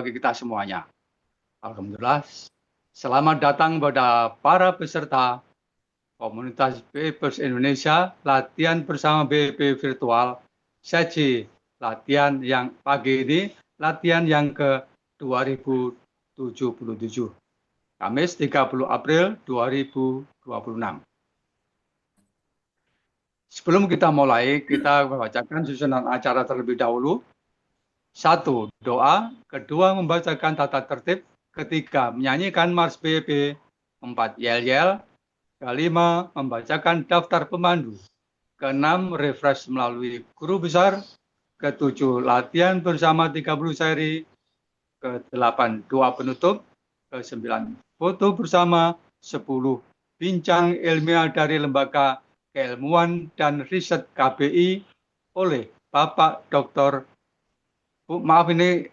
bagi kita semuanya. Alhamdulillah, selamat datang pada para peserta Komunitas BEPers Indonesia, latihan bersama BEP virtual, sesi latihan yang pagi ini, latihan yang ke-2077, Kamis 30 April 2026. Sebelum kita mulai, kita membacakan susunan acara terlebih dahulu. 1. Doa. Kedua, membacakan tata tertib. Ketiga, menyanyikan Mars BEP. 4. Yel-yel. Kelima, membacakan daftar pemandu. Keenam, refresh melalui guru besar. Ketujuh, latihan bersama 30 seri. Ke-8, doa penutup. Ke-9, foto bersama. 10, bincang ilmiah dari Lembaga Keilmuan dan Riset KBI oleh Bapak Dr. Maaf ini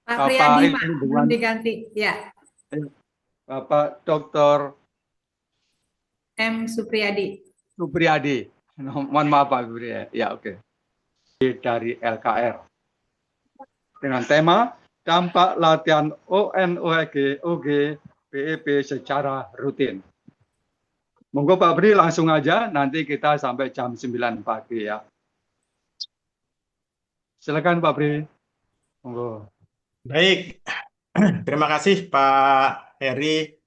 Pak Bapak Priyadi, ini Pak, belum dengan diganti. Ya, Bapak Dr. M. Supriyadi. Supriyadi. Mohon maaf Pak Supriyadi. Ya, oke. Dari LKR. Dengan tema dampak latihan ONOG BEP secara rutin. Monggo Pak Bri langsung aja, nanti kita sampai jam 9 pagi ya. Silakan Pak Bri. Monggo. Baik, terima kasih Pak Heri,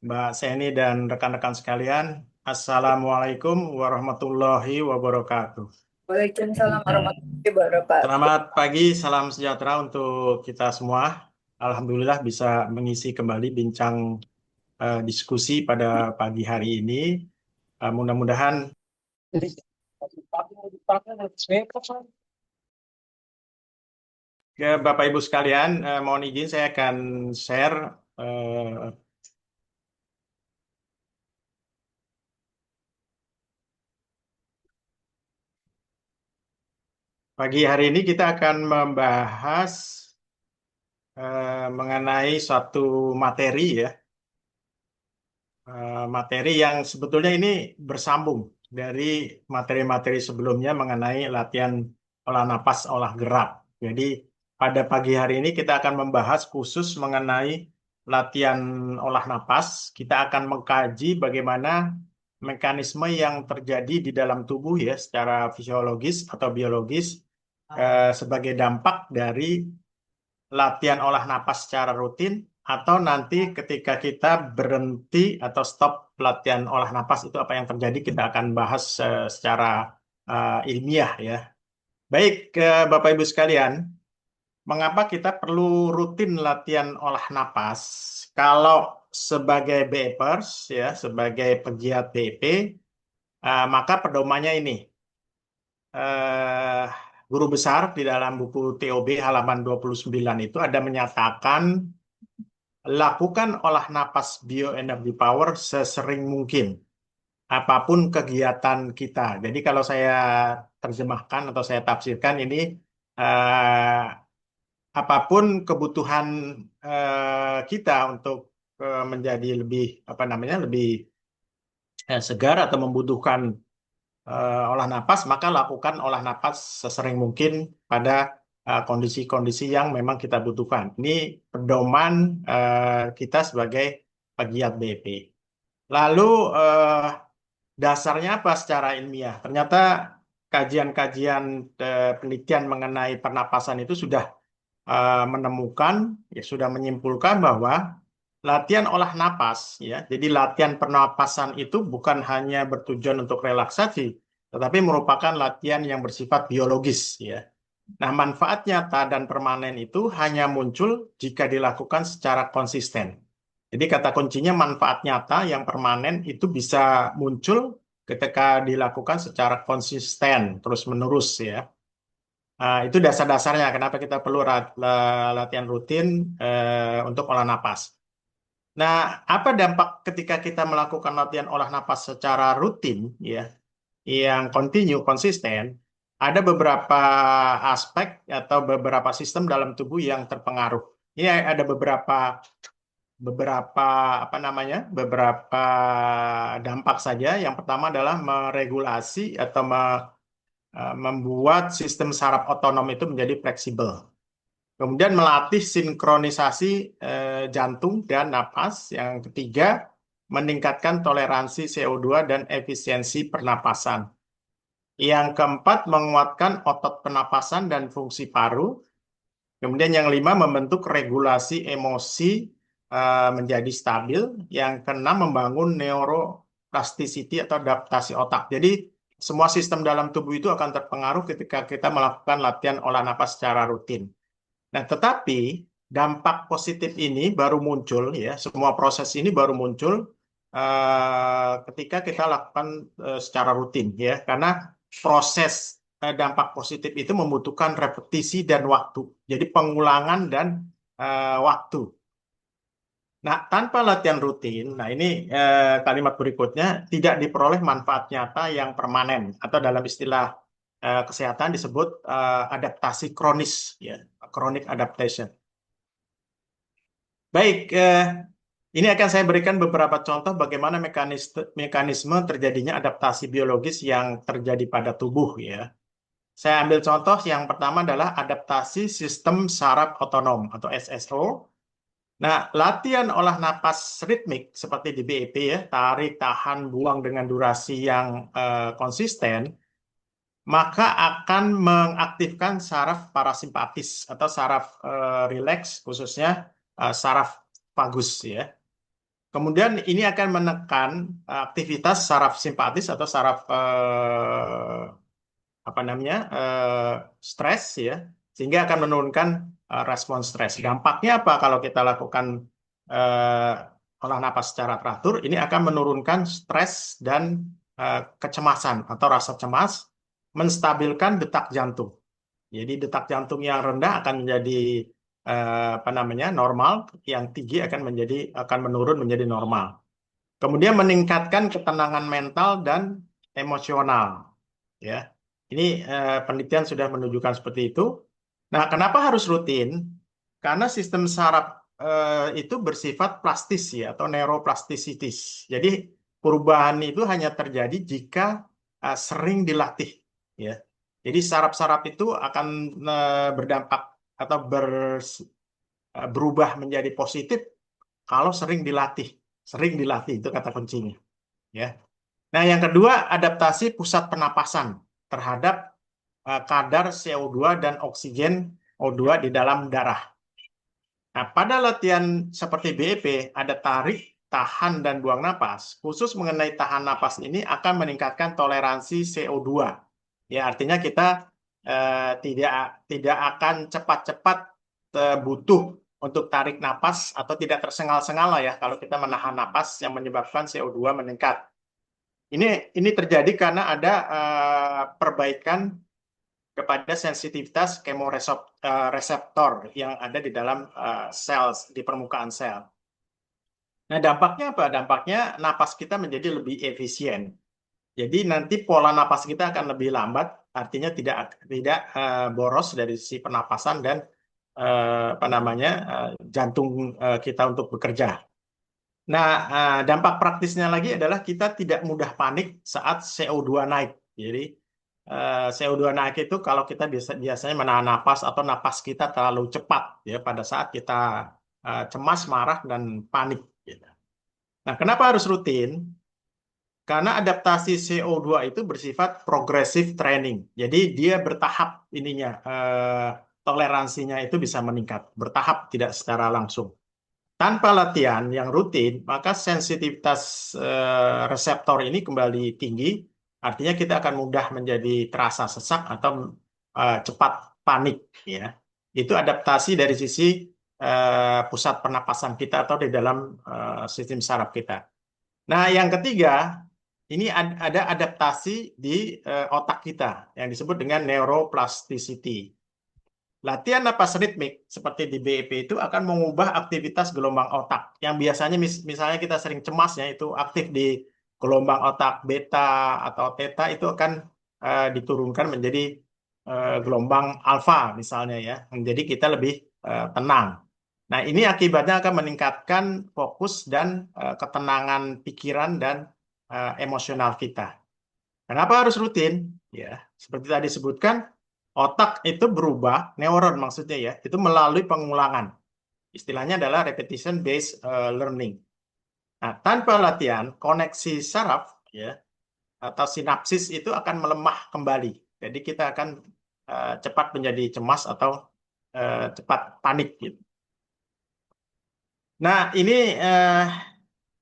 Mbak Seni, dan rekan-rekan sekalian. Assalamualaikum warahmatullahi wabarakatuh. Waalaikumsalam warahmatullahi wabarakatuh. Selamat pagi, salam sejahtera untuk kita semua. Alhamdulillah bisa mengisi kembali bincang diskusi pada pagi hari ini. Mudah-mudahan Bapak Ibu sekalian, mohon izin saya akan share pagi hari ini kita akan membahas mengenai suatu materi ya, materi yang sebetulnya ini bersambung dari materi-materi sebelumnya mengenai latihan olah napas, olah gerak. Jadi pada pagi hari ini kita akan membahas khusus mengenai latihan olah napas. Kita akan mengkaji bagaimana mekanisme yang terjadi di dalam tubuh ya secara fisiologis atau biologis sebagai dampak dari latihan olah napas secara rutin atau nanti ketika kita berhenti atau stop latihan olah napas itu apa yang terjadi, kita akan bahas secara ilmiah ya. Baik, Bapak Ibu sekalian, mengapa kita perlu rutin latihan olah napas? Kalau sebagai BEPers ya, sebagai pegiat BEP, maka pedomannya ini. Guru besar di dalam buku TOB halaman 29 itu ada menyatakan lakukan olah napas bioenergy power sesering mungkin apapun kegiatan kita. Jadi kalau saya terjemahkan atau saya tafsirkan ini apapun kebutuhan kita untuk menjadi lebih lebih segar atau membutuhkan olah napas, maka lakukan olah napas sesering mungkin pada kondisi-kondisi yang memang kita butuhkan. Ini pedoman kita sebagai pegiat BP. Lalu dasarnya apa secara ilmiah? Ternyata kajian-kajian penelitian mengenai pernapasan itu sudah menemukan, ya sudah menyimpulkan bahwa latihan olah napas, ya, jadi latihan pernapasan itu bukan hanya bertujuan untuk relaksasi, tetapi merupakan latihan yang bersifat biologis, ya. Nah, manfaat nyata dan permanen itu hanya muncul jika dilakukan secara konsisten. Jadi kata kuncinya manfaat nyata yang permanen itu bisa muncul ketika dilakukan secara konsisten, terus-menerus, ya. Itu dasar-dasarnya kenapa kita perlu latihan rutin untuk olah napas. Nah, apa dampak ketika kita melakukan latihan olah napas secara rutin, ya, yang kontinu, konsisten? Ada beberapa aspek atau beberapa sistem dalam tubuh yang terpengaruh. Ini ada beberapa dampak saja. Yang pertama adalah meregulasi atau membuat sistem saraf otonom itu menjadi fleksibel. Kemudian melatih sinkronisasi jantung dan napas. Yang ketiga, meningkatkan toleransi CO2 dan efisiensi pernapasan. Yang keempat, menguatkan otot pernapasan dan fungsi paru. Kemudian yang lima, membentuk regulasi emosi menjadi stabil. Yang keenam, membangun neuroplasticity atau adaptasi otak. Jadi semua sistem dalam tubuh itu akan terpengaruh ketika kita melakukan latihan olah napas secara rutin. Nah, tetapi dampak positif ini baru muncul ya, semua proses ini baru muncul ketika kita lakukan secara rutin ya, karena proses dampak positif itu membutuhkan repetisi dan waktu. Jadi pengulangan dan waktu. Nah, tanpa latihan rutin, nah ini kalimat berikutnya, tidak diperoleh manfaat nyata yang permanen atau dalam istilah kesehatan disebut adaptasi kronis, ya, chronic adaptation. Baik, ini akan saya berikan beberapa contoh bagaimana mekanisme terjadinya adaptasi biologis yang terjadi pada tubuh, ya. Saya ambil contoh yang pertama adalah adaptasi sistem saraf otonom atau SSO. Nah, latihan olah napas ritmik seperti di BEP ya, tarik, tahan, buang dengan durasi yang konsisten, maka akan mengaktifkan saraf parasimpatis atau saraf rileks, khususnya saraf vagus ya. Kemudian ini akan menekan aktivitas saraf simpatis atau saraf stres ya, sehingga akan menurunkan respon stres. Dampaknya apa kalau kita lakukan olah napas secara teratur? Ini akan menurunkan stres dan kecemasan atau rasa cemas, menstabilkan detak jantung. Jadi detak jantung yang rendah akan menjadi normal, yang tinggi akan menurun menjadi normal. Kemudian meningkatkan ketenangan mental dan emosional. Ya, ini penelitian sudah menunjukkan seperti itu. Nah, kenapa harus rutin? Karena sistem saraf itu bersifat plastis ya, atau neuroplastisitis. Jadi perubahan itu hanya terjadi jika sering dilatih. Ya, jadi saraf-saraf itu akan berdampak atau berubah menjadi positif kalau sering dilatih. Sering dilatih itu kata kuncinya. Ya. Nah, yang kedua, adaptasi pusat pernapasan terhadap kadar CO2 dan oksigen O2 di dalam darah. Nah, pada latihan seperti BEP, ada tarik, tahan, dan buang napas. Khusus mengenai tahan napas ini akan meningkatkan toleransi CO2. Ya, artinya kita tidak akan cepat-cepat butuh untuk tarik napas atau tidak tersengal-sengal lah ya kalau kita menahan napas yang menyebabkan CO2 meningkat. Ini terjadi karena ada perbaikan kepada sensitivitas kemoreseptor yang ada di dalam sel, di permukaan sel. Nah, dampaknya apa? Dampaknya napas kita menjadi lebih efisien. Jadi nanti pola napas kita akan lebih lambat, artinya tidak boros dari sisi pernapasan dan jantung kita untuk bekerja. Nah, dampak praktisnya lagi adalah kita tidak mudah panik saat CO2 naik. Jadi CO2 naik itu kalau kita biasanya menahan napas atau napas kita terlalu cepat ya pada saat kita cemas, marah, dan panik. Gitu. Nah, kenapa harus rutin? Karena adaptasi CO2 itu bersifat progressive training. Jadi dia bertahap ininya, toleransinya itu bisa meningkat. Bertahap, tidak secara langsung. Tanpa latihan yang rutin, maka sensitivitas reseptor ini kembali tinggi. Artinya kita akan mudah menjadi terasa sesak atau cepat panik. Ya. Itu adaptasi dari sisi pusat pernapasan kita atau di dalam sistem saraf kita. Nah, yang ketiga, ini ada adaptasi di otak kita yang disebut dengan neuroplasticity. Latihan napas ritmik seperti di BEP itu akan mengubah aktivitas gelombang otak yang biasanya misalnya kita sering cemas ya, itu aktif di gelombang otak beta atau theta, itu akan diturunkan menjadi gelombang alfa misalnya ya. Jadi kita lebih tenang. Nah, ini akibatnya akan meningkatkan fokus dan ketenangan pikiran dan emosional kita. Kenapa harus rutin? Ya, seperti tadi disebutkan, otak itu berubah, neuron maksudnya ya, itu melalui pengulangan. Istilahnya adalah repetition based learning. Nah, tanpa latihan, koneksi saraf ya atau sinapsis itu akan melemah kembali. Jadi kita akan cepat menjadi cemas atau cepat panik gitu. Nah, ini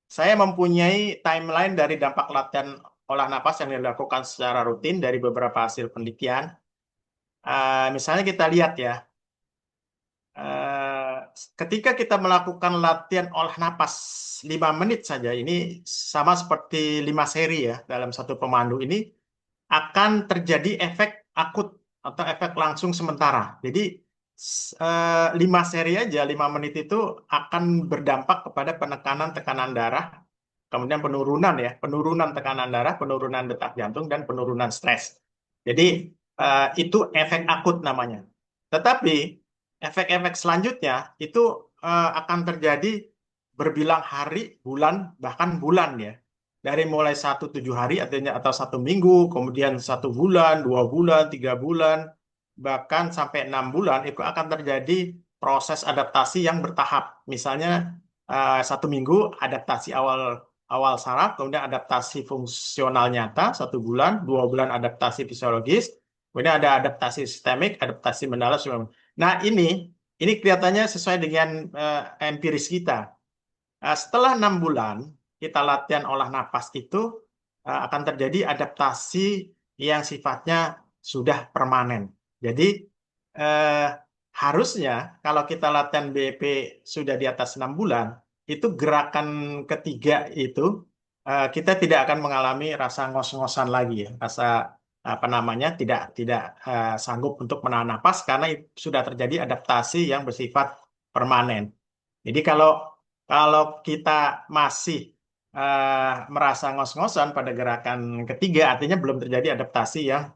saya mempunyai timeline dari dampak latihan olah napas yang dilakukan secara rutin dari beberapa hasil penelitian. Misalnya kita lihat ya, ketika kita melakukan latihan olah napas 5 menit saja, ini sama seperti 5 seri ya dalam satu pemandu, ini akan terjadi efek akut atau efek langsung sementara. Jadi 5 seri aja, 5 menit itu akan berdampak kepada penekanan tekanan darah, kemudian penurunan tekanan darah, penurunan detak jantung, dan penurunan stres. Jadi itu efek akut namanya. Tetapi efek-efek selanjutnya itu akan terjadi berbilang hari, bulan, bahkan bulan ya. Dari mulai 1-7 hari atau 1 minggu, kemudian 1 bulan, 2 bulan, 3 bulan, bahkan sampai 6 bulan itu akan terjadi proses adaptasi yang bertahap. Misalnya 1 minggu adaptasi awal saraf, kemudian adaptasi fungsional nyata 1 bulan, 2 bulan adaptasi fisiologis, kemudian ada adaptasi sistemik, adaptasi mendalam. Nah, ini kelihatannya sesuai dengan empiris kita. Setelah 6 bulan kita latihan olah napas itu akan terjadi adaptasi yang sifatnya sudah permanen. Jadi harusnya kalau kita latihan BEP sudah di atas 6 bulan, itu gerakan ketiga itu kita tidak akan mengalami rasa ngos-ngosan lagi ya, rasa tidak sanggup untuk menahan napas karena sudah terjadi adaptasi yang bersifat permanen. Jadi kalau kita masih merasa ngos-ngosan pada gerakan ketiga, artinya belum terjadi adaptasi yang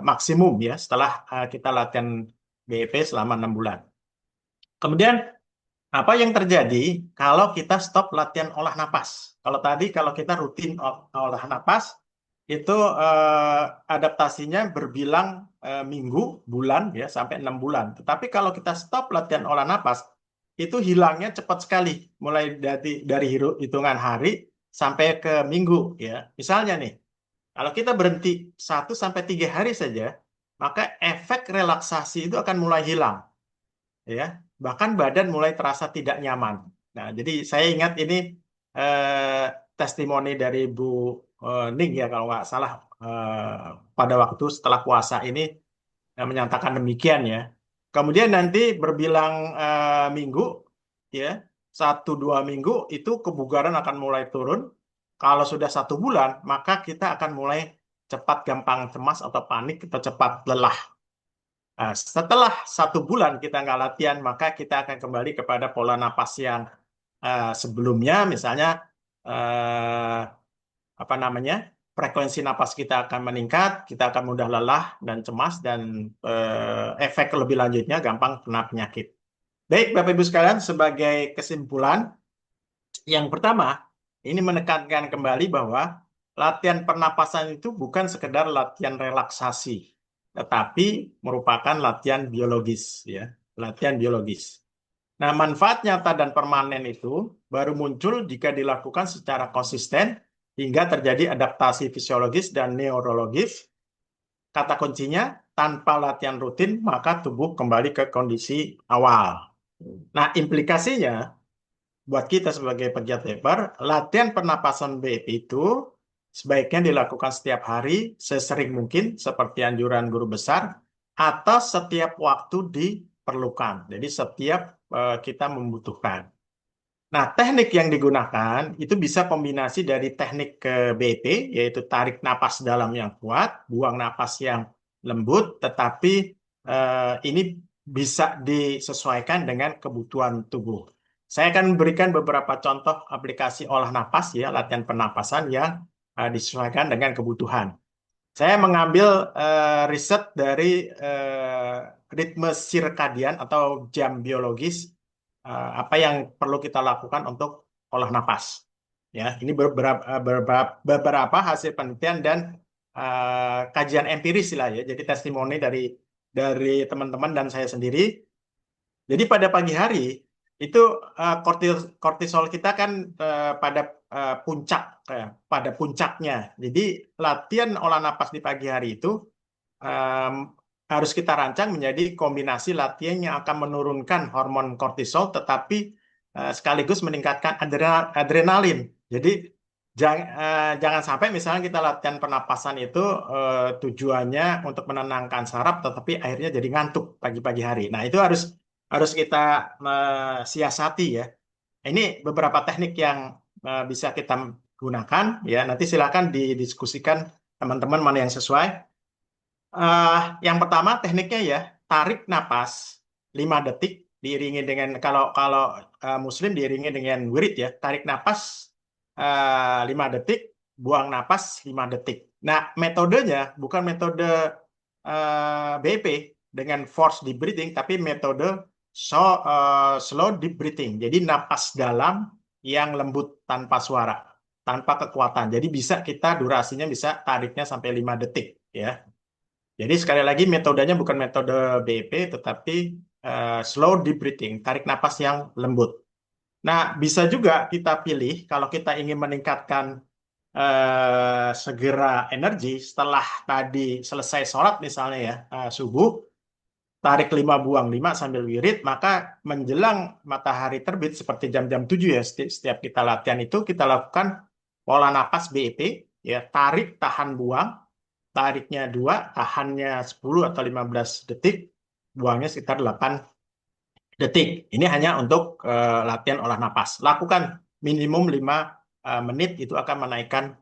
maksimum ya setelah kita latihan BEP selama 6 bulan. Kemudian apa yang terjadi kalau kita stop latihan olah napas? Kalau kita rutin olah napas, itu adaptasinya berbilang minggu, bulan ya sampai 6 bulan. Tetapi kalau kita stop latihan olah napas, itu hilangnya cepat sekali, mulai dari hitungan hari sampai ke minggu ya. Misalnya nih, kalau kita berhenti 1-3 hari saja, maka efek relaksasi itu akan mulai hilang ya. Bahkan badan mulai terasa tidak nyaman. Nah, jadi saya ingat ini testimoni dari Bu Ning ya kalau nggak salah pada waktu setelah puasa ini menyatakan demikian ya. Kemudian nanti berbilang minggu ya, 1-2 minggu itu kebugaran akan mulai turun. Kalau sudah 1 bulan, maka kita akan mulai cepat gampang cemas atau panik atau cepat lelah. Nah, setelah 1 bulan kita nggak latihan, maka kita akan kembali kepada pola napas yang sebelumnya, misalnya frekuensi napas kita akan meningkat, kita akan mudah lelah dan cemas, dan efek lebih lanjutnya gampang kena penyakit. Baik, Bapak Ibu sekalian, sebagai kesimpulan, yang pertama, ini menekankan kembali bahwa latihan pernapasan itu bukan sekedar latihan relaksasi, tetapi merupakan latihan biologis, ya, latihan biologis. Nah, manfaat nyata dan permanen itu baru muncul jika dilakukan secara konsisten hingga terjadi adaptasi fisiologis dan neurologis. Kata kuncinya, tanpa latihan rutin, maka tubuh kembali ke kondisi awal. Nah, implikasinya buat kita sebagai pegiat lebar, latihan pernapasan BEP itu sebaiknya dilakukan setiap hari, sesering mungkin, seperti anjuran guru besar, atau setiap waktu diperlukan. Jadi setiap kita membutuhkan. Nah, teknik yang digunakan itu bisa kombinasi dari teknik BEP, yaitu tarik napas dalam yang kuat, buang napas yang lembut, tetapi ini bisa disesuaikan dengan kebutuhan tubuh. Saya akan memberikan beberapa contoh aplikasi olah napas ya, latihan pernapasan yang disesuaikan dengan kebutuhan. Saya mengambil riset dari ritme sirkadian atau jam biologis, apa yang perlu kita lakukan untuk olah napas. Ya, ini beberapa hasil penelitian dan kajian empiris lah ya, jadi testimoni dari teman-teman dan saya sendiri. Jadi pada pagi hari itu kortisol kita kan pada puncaknya. Jadi latihan olah napas di pagi hari itu harus kita rancang menjadi kombinasi latihan yang akan menurunkan hormon kortisol, tetapi sekaligus meningkatkan adrenalin. Jadi jangan sampai misalnya kita latihan pernapasan itu tujuannya untuk menenangkan saraf, tetapi akhirnya jadi ngantuk pagi-pagi hari. Nah, itu harus kita siasati ya. Ini beberapa teknik yang bisa kita gunakan ya. Nanti silakan didiskusikan teman-teman mana yang sesuai. Yang pertama tekniknya ya, tarik napas 5 detik diiringi dengan kalau Muslim diiringi dengan wirid ya. Tarik napas 5 detik, buang napas 5 detik. Nah, metodenya bukan metode BEP dengan force deep breathing, tapi metode slow deep breathing. Jadi napas dalam yang lembut tanpa suara, tanpa kekuatan. Jadi durasinya bisa tariknya sampai 5 detik ya. Jadi sekali lagi metodenya bukan metode BEP, tetapi slow deep breathing, tarik napas yang lembut. Nah, bisa juga kita pilih kalau kita ingin meningkatkan segera energi setelah tadi selesai sholat misalnya ya, subuh, tarik 5, buang 5 sambil wirid, maka menjelang matahari terbit seperti jam-jam 7 ya, setiap kita latihan itu kita lakukan pola napas BEP, ya, tarik, tahan, buang. Tariknya 2, tahannya 10 atau 15 detik, buangnya sekitar 8 detik. Ini hanya untuk latihan olah napas. Lakukan minimum 5 menit, itu akan menaikkan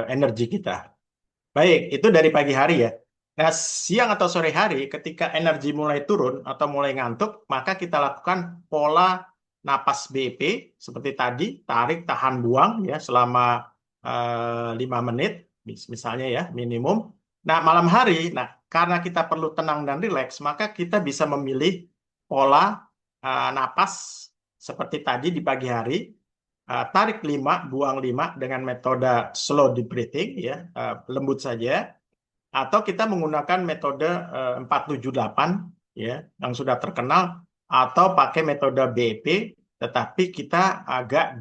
energi kita. Baik, itu dari pagi hari ya. Nah, siang atau sore hari ketika energi mulai turun atau mulai ngantuk, maka kita lakukan pola napas BEP seperti tadi, tarik, tahan, buang ya selama 5 menit. Misalnya ya, minimum. Nah, malam hari, karena kita perlu tenang dan rileks, maka kita bisa memilih pola napas seperti tadi di pagi hari, tarik 5, buang 5 dengan metode slow deep breathing, ya, lembut saja, atau kita menggunakan metode 478, ya, yang sudah terkenal, atau pakai metode BEP, tetapi kita agak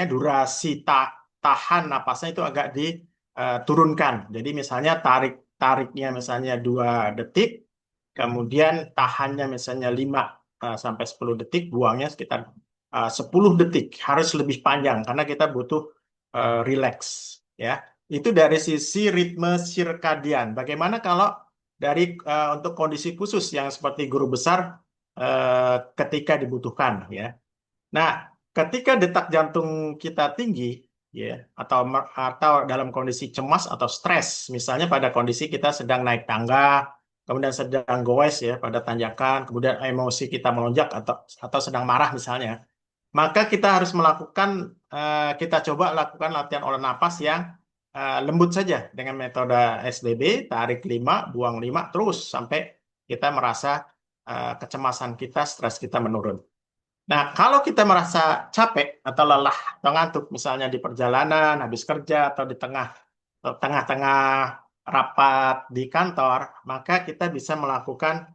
durasi tahan napasnya itu agak diturunkan. Jadi misalnya tariknya misalnya 2 detik, kemudian tahannya misalnya 5 sampai 10 detik, buangnya sekitar 10 detik. Harus lebih panjang karena kita butuh relax ya. Itu dari sisi ritme sirkadian. Bagaimana kalau untuk kondisi khusus yang seperti guru besar ketika dibutuhkan ya. Nah, ketika detak jantung kita tinggi ya, atau dalam kondisi cemas atau stres, misalnya pada kondisi kita sedang naik tangga, kemudian sedang goes ya pada tanjakan, kemudian emosi kita melonjak atau sedang marah misalnya, maka kita harus kita coba lakukan latihan olah napas yang lembut saja dengan metode SDB, tarik 5, buang 5 terus sampai kita merasa kecemasan kita, stres kita menurun. Nah, kalau kita merasa capek atau lelah atau ngantuk, misalnya di perjalanan, habis kerja, atau di tengah-tengah rapat di kantor, maka kita bisa melakukan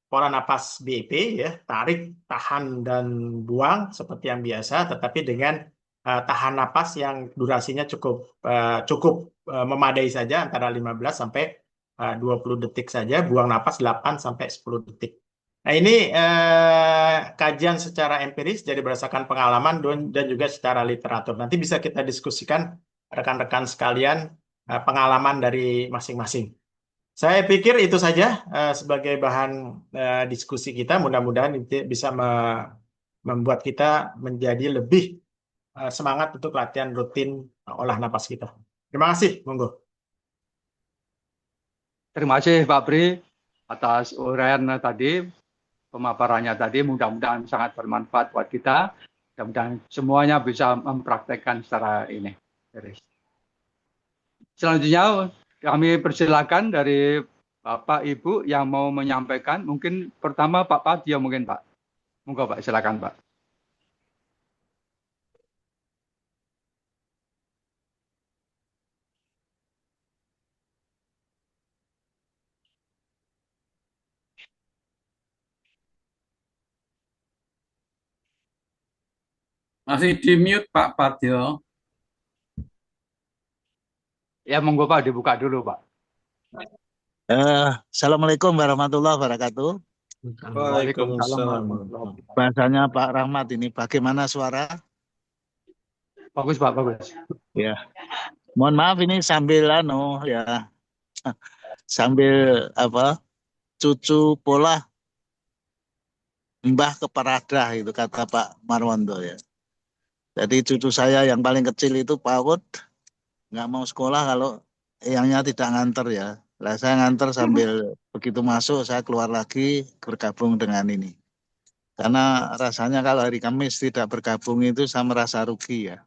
pola napas BEP, ya, tarik, tahan, dan buang seperti yang biasa, tetapi dengan tahan napas yang durasinya cukup memadai saja, antara 15 sampai 20 detik saja, buang napas 8 sampai 10 detik. Nah, ini kajian secara empiris, jadi berdasarkan pengalaman dan juga secara literatur. Nanti bisa kita diskusikan rekan-rekan sekalian pengalaman dari masing-masing. Saya pikir itu saja sebagai bahan diskusi kita. Mudah-mudahan bisa membuat kita menjadi lebih semangat untuk latihan rutin olah napas kita. Terima kasih, monggo. Terima kasih Pak Bri atas uraian tadi. Pemaparannya tadi mudah-mudahan sangat bermanfaat buat kita. Mudah-mudahan semuanya bisa mempraktekkan secara ini. Selanjutnya kami persilakan dari Bapak Ibu yang mau menyampaikan. Mungkin pertama Pak Patio mungkin Pak. Monggo Pak, silakan Pak. Masih di mute Pak Padil. Ya monggo Pak dibuka dulu Pak. Assalamualaikum warahmatullahi wabarakatuh. Waalaikumsalam warahmatullahi wabarakatuh. Bahasanya Pak Rahmat ini bagaimana suara? Bagus Pak, bagus. Ya, mohon maaf ini sambil sambil cucu pola mbah keperadah itu kata Pak Marwanto ya. Jadi cucu saya yang paling kecil itu PAUD nggak mau sekolah kalau eyangnya tidak nganter ya. Lah saya nganter sambil begitu masuk saya keluar lagi bergabung dengan ini. Karena rasanya kalau hari Kamis tidak bergabung itu saya merasa rugi ya.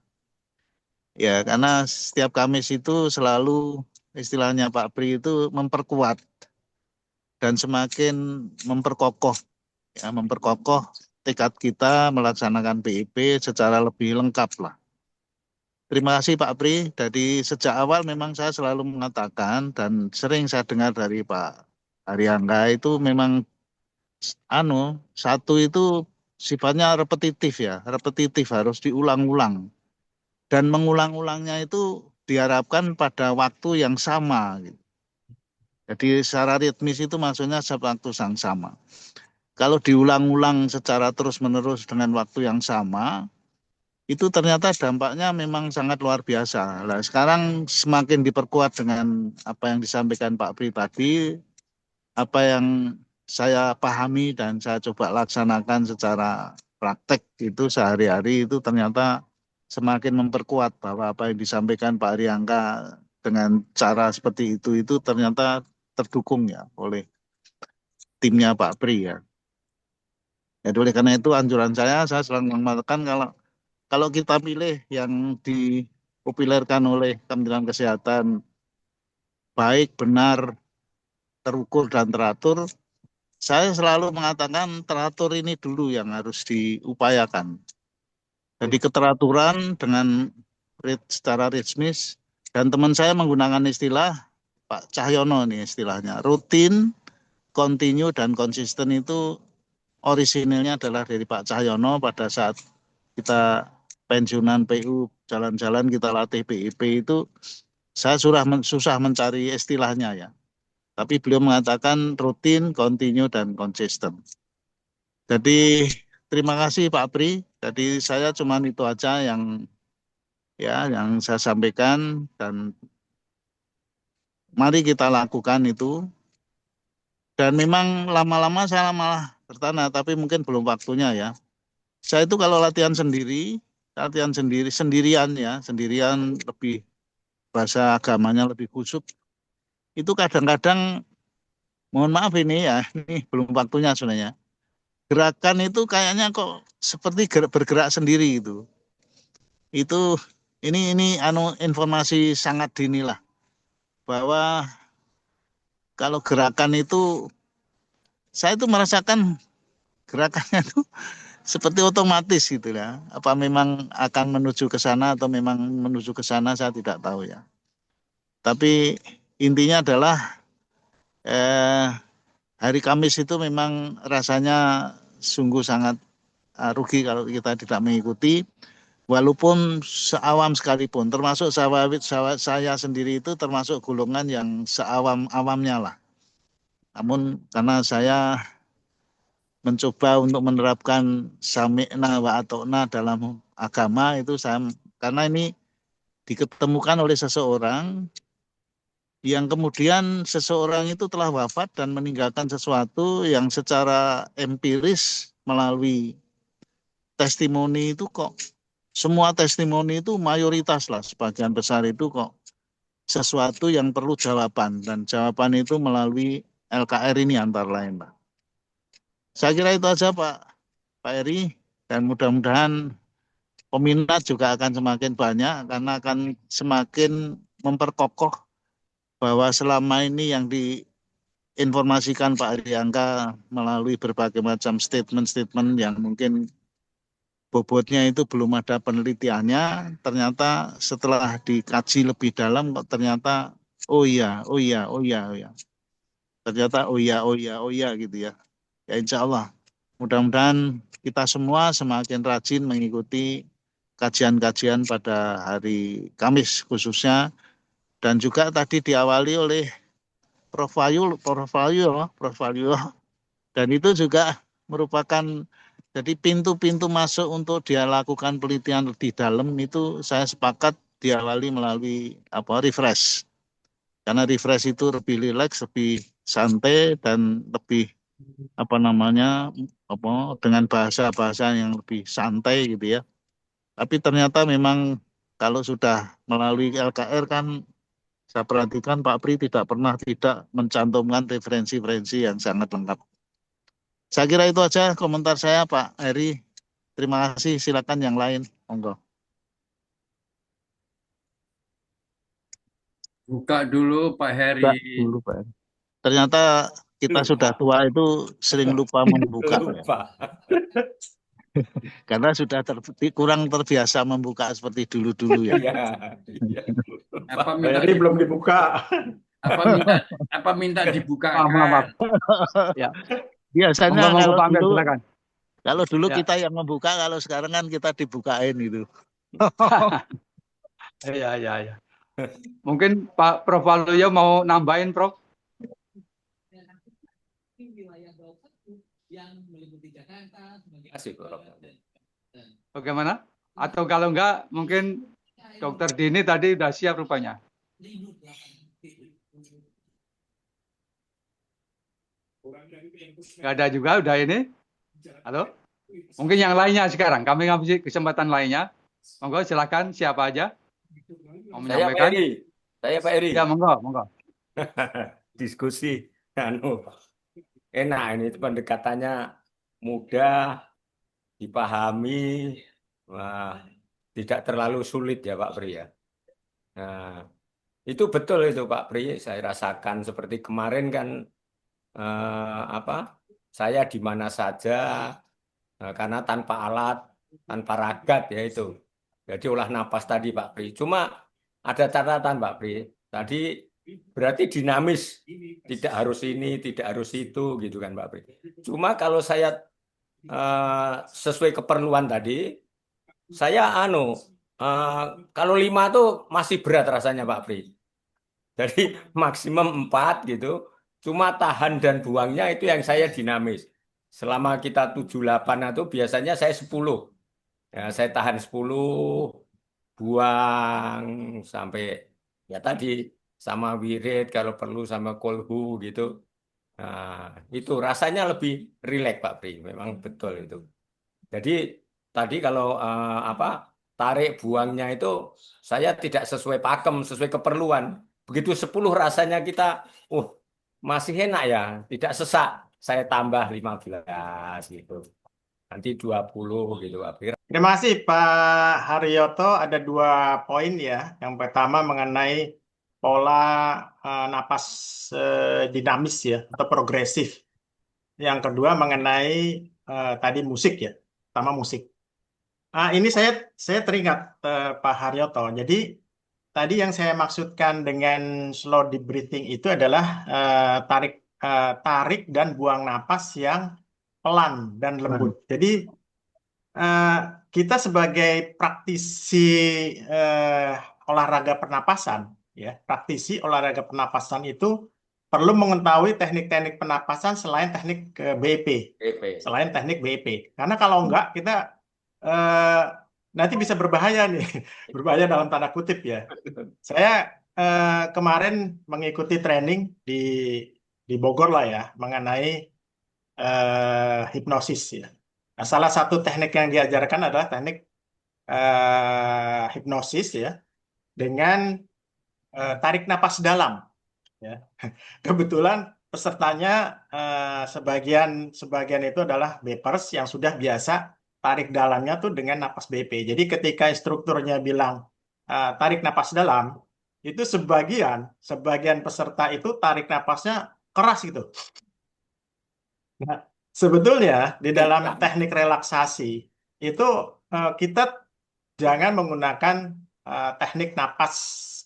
Ya, karena setiap Kamis itu selalu istilahnya Pak Pri itu memperkuat dan semakin memperkokoh tekad kita melaksanakan PIP secara lebih lengkap lah. Terima kasih Pak Pri. Dari sejak awal memang saya selalu mengatakan dan sering saya dengar dari Pak Ariangga itu memang satu itu sifatnya repetitif ya, repetitif harus diulang-ulang. Dan mengulang-ulangnya itu diharapkan pada waktu yang sama. Gitu. Jadi secara ritmis itu maksudnya waktu yang sama. Kalau diulang-ulang secara terus-menerus dengan waktu yang sama, itu ternyata dampaknya memang sangat luar biasa. Nah, sekarang semakin diperkuat dengan apa yang disampaikan Pak Pri tadi, apa yang saya pahami dan saya coba laksanakan secara praktek itu sehari-hari itu ternyata semakin memperkuat bahwa apa yang disampaikan Pak Ariangka dengan cara seperti itu ternyata terdukung ya oleh timnya Pak Pri ya. Jadi oleh karena itu anjuran saya selalu mengatakan kalau kita pilih yang dipopulerkan oleh Kementerian Kesehatan baik, benar, terukur dan teratur, saya selalu mengatakan teratur ini dulu yang harus diupayakan. Jadi keteraturan dengan secara ritmis dan teman saya menggunakan istilah Pak Cahyono nih istilahnya rutin, continue dan konsisten itu orisinilnya adalah dari Pak Cahyono pada saat kita pensiunan PU jalan-jalan kita latih PIP itu saya susah mencari istilahnya ya. Tapi beliau mengatakan rutin, continue dan konsisten. Jadi terima kasih Pak Pri. Jadi saya cuma itu aja yang saya sampaikan dan mari kita lakukan itu. Dan memang lama-lama saya malah bertanya, tapi mungkin belum waktunya ya. Saya itu kalau latihan sendirian ya, sendirian lebih bahasa agamanya lebih khusyuk. Itu kadang-kadang, mohon maaf ini ya, ini belum waktunya sebenarnya. Gerakan itu kayaknya kok seperti bergerak sendiri itu. Itu ini informasi sangat dini lah bahwa kalau gerakan itu saya itu merasakan gerakannya itu seperti otomatis gitu ya. Apa memang akan menuju ke sana atau memang menuju ke sana saya tidak tahu ya. Tapi intinya adalah hari Kamis itu memang rasanya sungguh sangat rugi kalau kita tidak mengikuti. Walaupun seawam sekalipun, termasuk saya sendiri itu termasuk golongan yang seawam-awamnya lah. Namun karena saya mencoba untuk menerapkan sami'na wa ata'na dalam agama itu karena ini diketemukan oleh seseorang yang kemudian seseorang itu telah wafat dan meninggalkan sesuatu yang secara empiris melalui testimoni itu kok semua testimoni itu mayoritas lah sebagian besar itu kok sesuatu yang perlu jawaban dan jawaban itu melalui LKR ini antara lain lah. Saya kira itu aja Pak Eri dan mudah-mudahan peminat juga akan semakin banyak karena akan semakin memperkokoh bahwa selama ini yang diinformasikan Pak Ariangka melalui berbagai macam statement-statement yang mungkin bobotnya itu belum ada penelitiannya, ternyata setelah dikaji lebih dalam kok ternyata oh iya. Ternyata oh iya gitu ya. Ya insya Allah mudah-mudahan kita semua semakin rajin mengikuti kajian-kajian pada hari Kamis khususnya, dan juga tadi diawali oleh Prof. Wahyu, dan itu juga merupakan jadi pintu-pintu masuk untuk dia lakukan penelitian lebih dalam. Itu saya sepakat diawali melalui refresh, karena refresh itu lebih rileks, lebih santai, dan lebih dengan bahasa-bahasa yang lebih santai gitu ya. Tapi ternyata memang kalau sudah melalui LKR kan saya perhatikan Pak Pri tidak pernah tidak mencantumkan referensi-referensi yang sangat lengkap. Saya kira itu aja komentar saya, Pak Heri. Terima kasih. Silakan yang lain. Monggo. Buka dulu Pak Heri. Buka dulu, Pak Heri. Ternyata kita sudah tua itu sering lupa membuka. Lupa. Karena sudah kurang terbiasa membuka seperti dulu-dulu ya. Iya. Apa minta Heri belum dibuka. apa minta dibukakan? Maaf. Ya. Biasanya Monggo Pak Amir, silakan. kalau dulu Ya. kita yang membuka, kalau sekarang kan kita dibukain gitu. Iya. Mungkin Pak Prof. Waluyo mau nambahin, Prof? Asik, Prof. Bagaimana? Atau kalau enggak, mungkin Dokter Dini tadi udah siap rupanya. Enggak ada juga, udah ini. Halo? Mungkin yang lainnya sekarang. Kami ngambil kesempatan lainnya. Monggo silakan, siapa aja mau Saya Pak menyampaikan. Heri. Saya Pak Heri. Ya, monggo. Diskusi. Enak ini pendekatannya mudah, dipahami, tidak terlalu sulit ya Pak Pri ya. Nah, itu betul itu Pak Pri, saya rasakan seperti kemarin kan saya di mana saja karena tanpa alat, tanpa ragat ya itu. Jadi olah napas tadi Pak Pri. Cuma ada catatan Pak Pri. Tadi berarti dinamis, tidak harus ini, tidak harus itu gitu kan Pak Pri. Cuma kalau saya sesuai keperluan tadi, saya kalau 5 tuh masih berat rasanya Pak Pri. Jadi maksimum 4 gitu. Cuma tahan dan buangnya itu yang saya dinamis. Selama kita 7-8 itu biasanya saya 10. Ya, saya tahan 10, buang sampai ya tadi sama wirid kalau perlu sama kolhu gitu. Nah, itu rasanya lebih rileks Pak Pri, memang betul itu. Jadi tadi kalau tarik buangnya itu saya tidak sesuai pakem, sesuai keperluan. Begitu 10 rasanya kita, masih enak ya, tidak sesak. Saya tambah 15 gitu. Nanti 20 gitu Pak Pri. Terima kasih Pak Haryoto. Ada 2 poin ya. Yang pertama mengenai pola napas dinamis ya atau progresif. Yang kedua mengenai tadi musik ya, pertama musik. Ini saya teringat Pak Haryoto. Jadi tadi yang saya maksudkan dengan slow deep breathing itu adalah tarik dan buang napas yang pelan dan lembut. Jadi kita sebagai praktisi olahraga pernapasan, ya, praktisi olahraga pernapasan itu perlu mengetahui teknik-teknik pernapasan selain teknik BEP, selain teknik BEP. Karena kalau enggak kita nanti bisa berbahaya nih, berbahaya dalam tanda kutip ya. Saya kemarin mengikuti training di Bogor lah ya mengenai hipnosis ya. Nah, salah satu teknik yang diajarkan adalah teknik hipnosis ya dengan tarik napas dalam. Ya. Kebetulan pesertanya sebagian itu adalah BPers yang sudah biasa tarik dalamnya tuh dengan napas BP. Jadi ketika instrukturnya bilang tarik napas dalam, itu sebagian peserta itu tarik napasnya keras gitu. Nah, sebetulnya di dalam teknik relaksasi itu kita jangan menggunakan teknik napas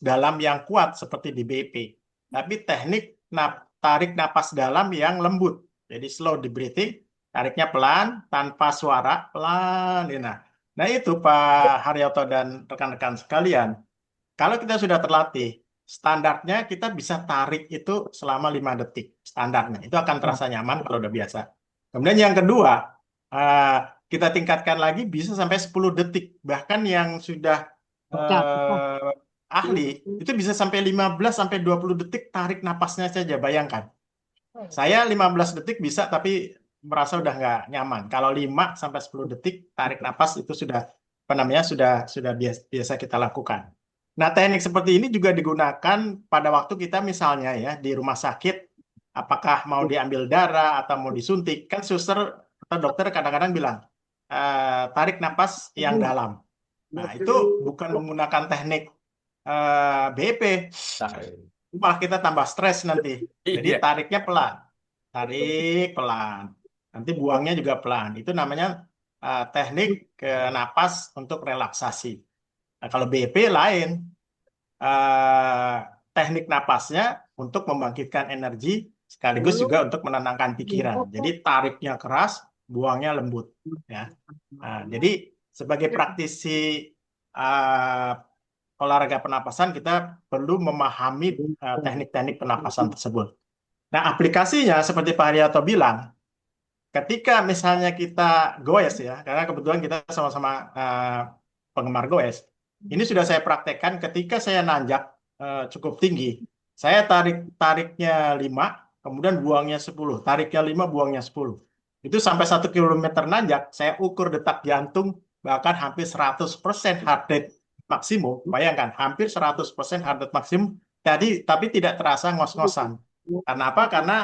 dalam yang kuat seperti di BP, tapi teknik tarik napas dalam yang lembut. Jadi slow deep breathing, tariknya pelan tanpa suara, pelan. Nah itu Pak Haryoto dan rekan-rekan sekalian, kalau kita sudah terlatih, standarnya kita bisa tarik itu selama 5 detik. Standarnya, itu akan terasa nyaman kalau udah biasa. Kemudian yang kedua, kita tingkatkan lagi bisa sampai 10 detik. Bahkan yang sudah ahli, itu bisa sampai 15 sampai 20 detik tarik napasnya saja, bayangkan. Saya 15 detik bisa, tapi merasa udah nggak nyaman. Kalau 5 sampai 10 detik tarik napas itu sudah apa namanya sudah biasa kita lakukan. Nah, teknik seperti ini juga digunakan pada waktu kita misalnya ya di rumah sakit, apakah mau diambil darah atau mau disuntik, kan suster atau dokter kadang-kadang bilang tarik napas yang dalam. Nah, itu bukan menggunakan teknik BEP, malah kita tambah stres nanti. Jadi Iya. tariknya pelan, tarik pelan, nanti buangnya juga pelan. Itu namanya teknik napas untuk relaksasi. Nah, kalau BEP lain, teknik napasnya untuk membangkitkan energi sekaligus juga untuk menenangkan pikiran. Jadi tariknya keras, buangnya lembut. Ya. Nah, jadi sebagai praktisi olahraga pernapasan, kita perlu memahami teknik-teknik pernapasan tersebut. Nah, aplikasinya seperti Pak Haryoto bilang, ketika misalnya kita goes ya, karena kebetulan kita sama-sama penggemar goes, ini sudah saya praktekkan ketika saya nanjak cukup tinggi. Saya tariknya 5, kemudian buangnya 10. Tariknya 5, buangnya 10. Itu sampai 1 km nanjak, saya ukur detak jantung bahkan hampir 100% heart rate maksimum. Bayangkan, hampir 100% heart rate maksimum. Tapi tidak terasa ngos-ngosan. Karena apa? Karena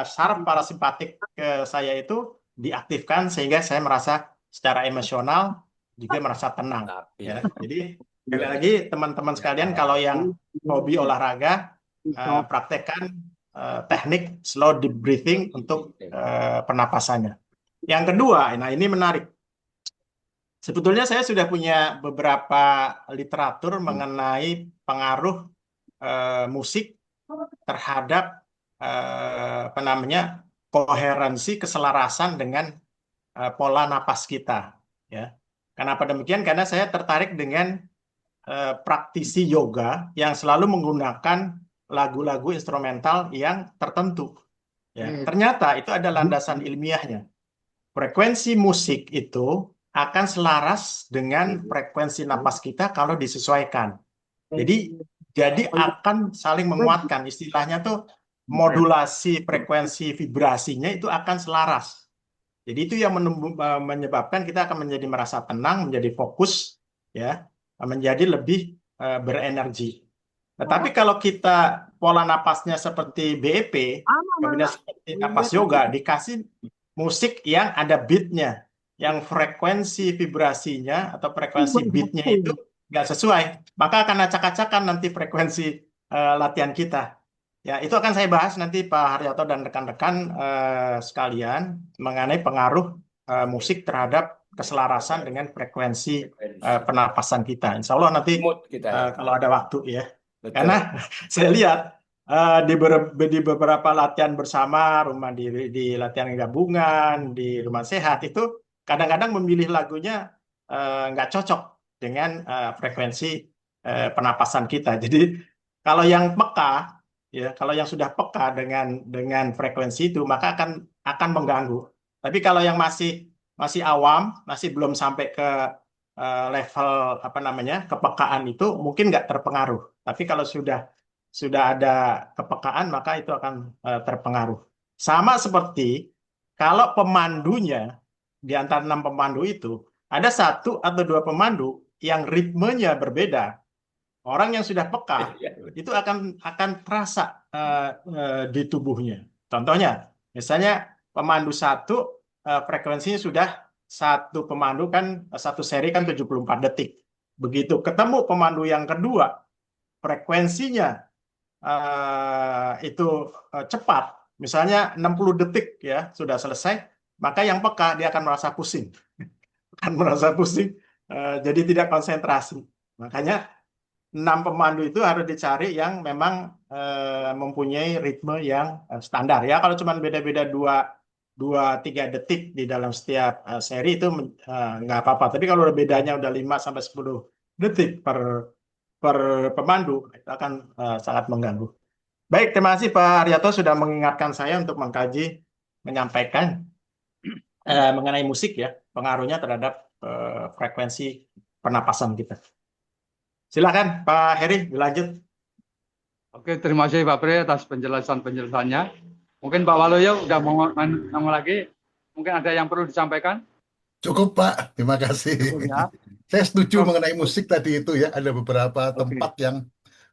saraf parasimpatik saya itu diaktifkan sehingga saya merasa secara emosional juga merasa tenang. Ya. Jadi sekali lagi teman-teman sekalian, kalau yang hobi olahraga, praktekkan teknik slow deep breathing untuk pernapasannya. Yang kedua, nah ini menarik. Sebetulnya saya sudah punya beberapa literatur mengenai pengaruh musik terhadap apa namanya koherensi, keselarasan dengan pola napas kita. Ya. Kenapa demikian? Karena saya tertarik dengan praktisi yoga yang selalu menggunakan lagu-lagu instrumental yang tertentu. Ya. Ternyata itu ada landasan ilmiahnya. Frekuensi musik itu akan selaras dengan frekuensi napas kita kalau disesuaikan. Jadi akan saling menguatkan. Istilahnya tuh modulasi frekuensi vibrasinya itu akan selaras. Jadi itu yang menyebabkan kita akan menjadi merasa tenang, menjadi fokus, ya, menjadi lebih berenergi. Tetapi kalau kita pola napasnya seperti BEP, kemudian seperti napas yoga, dikasih musik yang ada beatnya, yang frekuensi vibrasinya atau frekuensi beatnya itu nggak sesuai, maka akan acak-acakan nanti frekuensi latihan kita. Ya, itu akan saya bahas nanti Pak Haryoto dan rekan-rekan sekalian mengenai pengaruh musik terhadap keselarasan dengan frekuensi pernapasan kita. Insya Allah nanti kalau ada waktu ya. Betul. Karena saya lihat di beberapa latihan bersama, di latihan gabungan, di rumah sehat itu kadang-kadang memilih lagunya nggak cocok dengan frekuensi pernapasan kita. Jadi kalau yang peka, ya, kalau yang sudah peka dengan frekuensi itu, maka akan mengganggu. Tapi kalau yang masih awam, masih belum sampai ke level apa namanya kepekaan itu, mungkin nggak terpengaruh. Tapi kalau sudah ada kepekaan, maka itu akan terpengaruh. Sama seperti kalau pemandunya di antara 6 pemandu itu ada 1 atau 2 pemandu yang ritmenya berbeda. Orang yang sudah peka itu akan terasa di tubuhnya. Contohnya, misalnya pemandu 1 frekuensinya sudah 1 pemandu kan 1 seri kan 74 detik. Begitu ketemu pemandu yang kedua, frekuensinya itu cepat, misalnya 60 detik ya sudah selesai, maka yang peka dia akan merasa pusing, jadi tidak konsentrasi. Makanya 6 pemandu itu harus dicari yang memang mempunyai ritme yang standar ya. Kalau cuma beda-beda 2 2-3 detik di dalam setiap seri itu nggak apa-apa. Tapi kalau bedanya udah 5-10 detik per pemandu, itu akan sangat mengganggu. Baik, terima kasih Pak Aryato sudah mengingatkan saya untuk menyampaikan mengenai musik ya, pengaruhnya terhadap frekuensi pernapasan kita. Silakan Pak Heri, dilanjut. Oke, terima kasih Pak Pri atas penjelasannya. Mungkin Pak Waluyo udah mau ngomong lagi. Mungkin ada yang perlu disampaikan? Cukup Pak, terima kasih. Cukup ya. Saya setuju Prof. mengenai musik tadi itu ya, ada beberapa Oke. tempat yang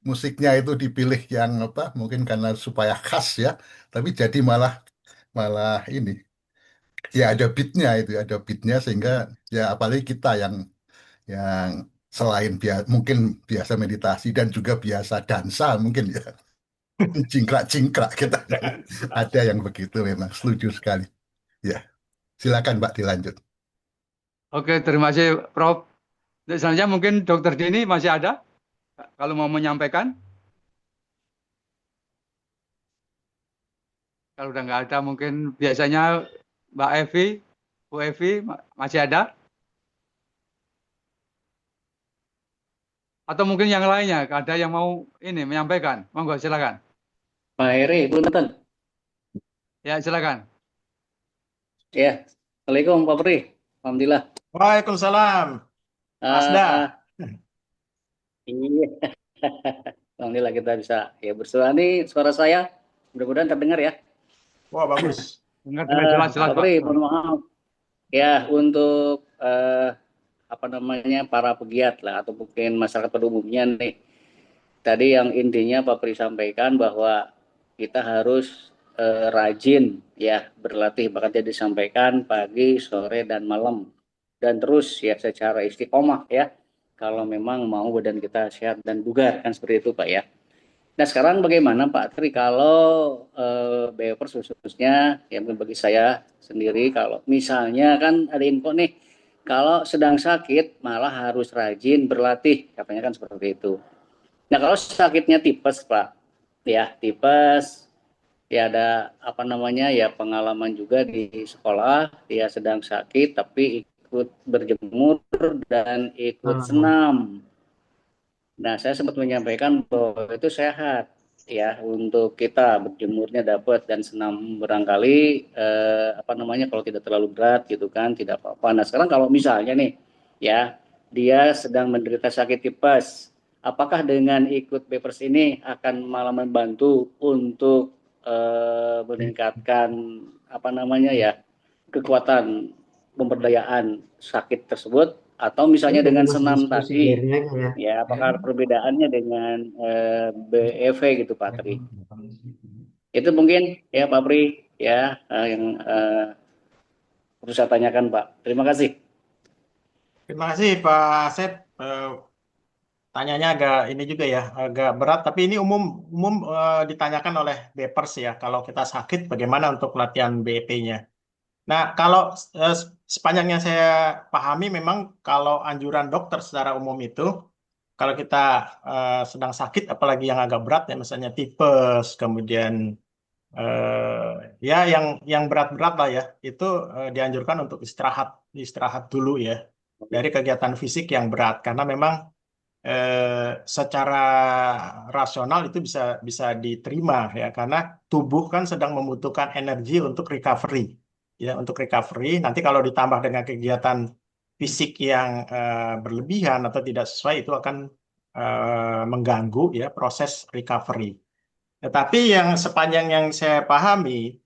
musiknya itu dipilih yang apa, mungkin karena supaya khas ya, tapi jadi malah ini ya ada beatnya sehingga ya apalagi kita yang selain mungkin biasa meditasi dan juga biasa dansa mungkin ya cingkrak-cingkrak kita ada yang begitu memang setuju sekali ya. Silakan Mbak dilanjut. Oke, terima kasih Prof. Selanjutnya mungkin Dokter Dini masih ada? Kalau mau menyampaikan? Kalau udah nggak ada, mungkin biasanya Mbak Evi, Bu Evi masih ada? Atau mungkin yang lainnya, ada yang mau ini menyampaikan? Monggo, silakan. Pak Heri, punten. Ya, silakan. Ya, Assalamualaikum Pak Pri. Alhamdulillah. Waalaikumsalam. Asda. Iya. Alhamdulillah kita bisa ya bersuara. Ini suara saya mudah-mudahan terdengar ya. Wah, bagus. Dengar jelas Pak Pri, mohon maaf. Ya, untuk apa namanya para pegiat lah atau mungkin masyarakat pada umumnya nih. Tadi yang intinya Pak Pri sampaikan bahwa kita harus rajin ya berlatih, bahkan jadi disampaikan pagi, sore dan malam dan terus ya secara istiqomah ya kalau memang mau badan kita sehat dan bugar kan seperti itu Pak ya. Nah sekarang bagaimana Pak Tri kalau BEPers khususnya ya bagi saya sendiri kalau misalnya kan ada info nih kalau sedang sakit malah harus rajin berlatih katanya kan seperti itu. Nah kalau sakitnya tipes Pak ya tipes ya ada apa namanya ya pengalaman juga di sekolah dia sedang sakit tapi ikut berjemur dan ikut senam. Nah saya sempat menyampaikan bahwa itu sehat ya untuk kita berjemurnya dapat dan senam barangkali apa namanya kalau tidak terlalu berat gitu kan tidak apa-apa. Nah sekarang kalau misalnya nih ya dia sedang menderita sakit tipes, apakah dengan ikut BEPers ini akan malah membantu untuk meningkatkan apa namanya ya kekuatan pemberdayaan sakit tersebut atau misalnya dengan senam tadi ya apakah perbedaannya dengan BEV gitu Pak Tri? Itu mungkin ya Pak Pri ya yang perlu saya tanyakan Pak. Terima kasih. Terima kasih Pak Asep. Tanyanya agak ini juga ya, agak berat. Tapi ini umum ditanyakan oleh BEPers ya. Kalau kita sakit, bagaimana untuk latihan BEP-nya? Nah, kalau sepanjang yang saya pahami, memang kalau anjuran dokter secara umum itu, kalau kita sedang sakit, apalagi yang agak berat ya, misalnya tipes, kemudian ya yang berat-berat lah ya, itu dianjurkan untuk istirahat dulu ya dari kegiatan fisik yang berat, karena memang secara rasional itu bisa diterima ya karena tubuh kan sedang membutuhkan energi untuk recovery ya untuk recovery nanti kalau ditambah dengan kegiatan fisik yang berlebihan atau tidak sesuai itu akan mengganggu ya proses recovery. Tetapi yang sepanjang yang saya pahami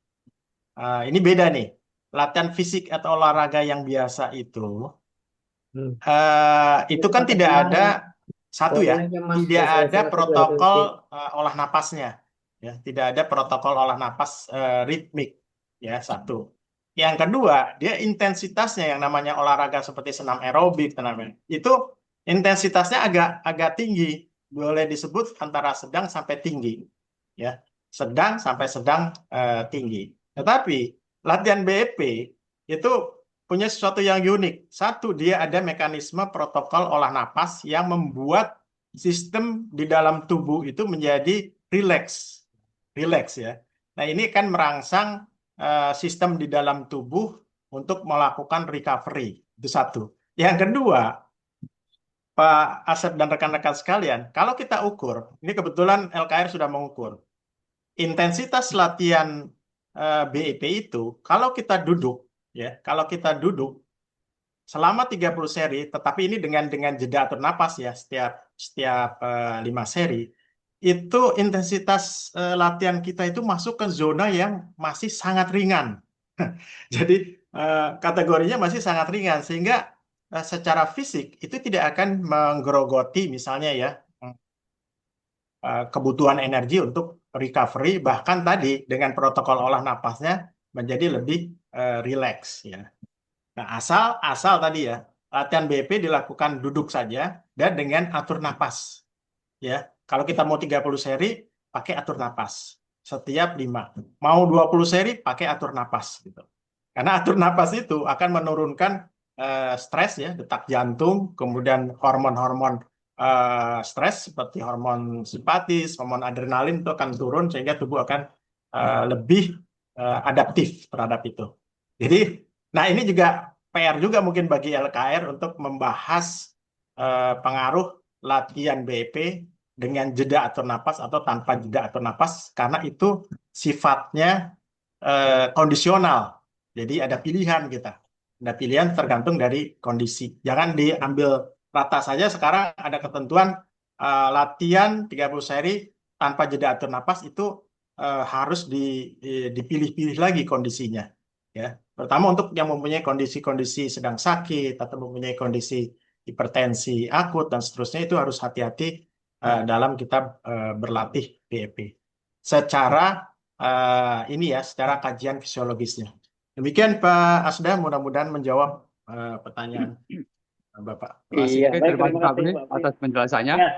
ini beda nih latihan fisik atau olahraga yang biasa itu kan tidak ada satu ya, tidak ada protokol olah napasnya, ya, tidak ada protokol olah napas ritmik, ya satu. Yang kedua, dia intensitasnya yang namanya olahraga seperti senam aerobik, itu intensitasnya agak tinggi, boleh disebut antara sedang sampai tinggi, ya, sedang sampai sedang tinggi. Tetapi latihan BEP itu punya sesuatu yang unik. Satu, dia ada mekanisme protokol olah napas yang membuat sistem di dalam tubuh itu menjadi rileks ya. Nah ini kan merangsang sistem di dalam tubuh untuk melakukan recovery. Itu satu. Yang kedua, Pak Asep dan rekan-rekan sekalian, kalau kita ukur, ini kebetulan LKR sudah mengukur, intensitas latihan BEP itu, kalau kita duduk, kalau kita duduk selama 30 seri, tetapi ini dengan jeda atur napas ya, setiap 5 seri, itu intensitas latihan kita itu masuk ke zona yang masih sangat ringan. Jadi kategorinya masih sangat ringan, sehingga secara fisik itu tidak akan menggerogoti misalnya ya kebutuhan energi untuk recovery, bahkan tadi dengan protokol olah napasnya menjadi lebih rileks ya. Nah, asal tadi ya latihan BP dilakukan duduk saja dan dengan atur napas. Ya, kalau kita mau 30 seri pakai atur napas setiap 5. Mau 20 seri pakai atur napas gitu. Karena atur napas itu akan menurunkan stres ya, detak jantung, kemudian hormon-hormon stres seperti hormon simpatis, hormon adrenalin itu akan turun sehingga tubuh akan lebih adaptif terhadap itu. Jadi, nah ini juga PR juga mungkin bagi LKR untuk membahas pengaruh latihan BEP dengan jeda atur napas atau tanpa jeda atur napas, karena itu sifatnya kondisional. Jadi ada pilihan kita. Ada pilihan tergantung dari kondisi. Jangan diambil rata saja. Sekarang ada ketentuan latihan 30 seri tanpa jeda atur napas itu harus dipilih-pilih lagi kondisinya. Ya, pertama untuk yang mempunyai kondisi-kondisi sedang sakit atau mempunyai kondisi hipertensi akut dan seterusnya, itu harus hati-hati dalam kita berlatih BEP. Secara ini ya, secara kajian fisiologisnya. Demikian Pak Asda, mudah-mudahan menjawab pertanyaan Bapak. Terima kasih. Iya, baik, terima terima kasih kasih Pak Pak atas penjelasannya. Ya,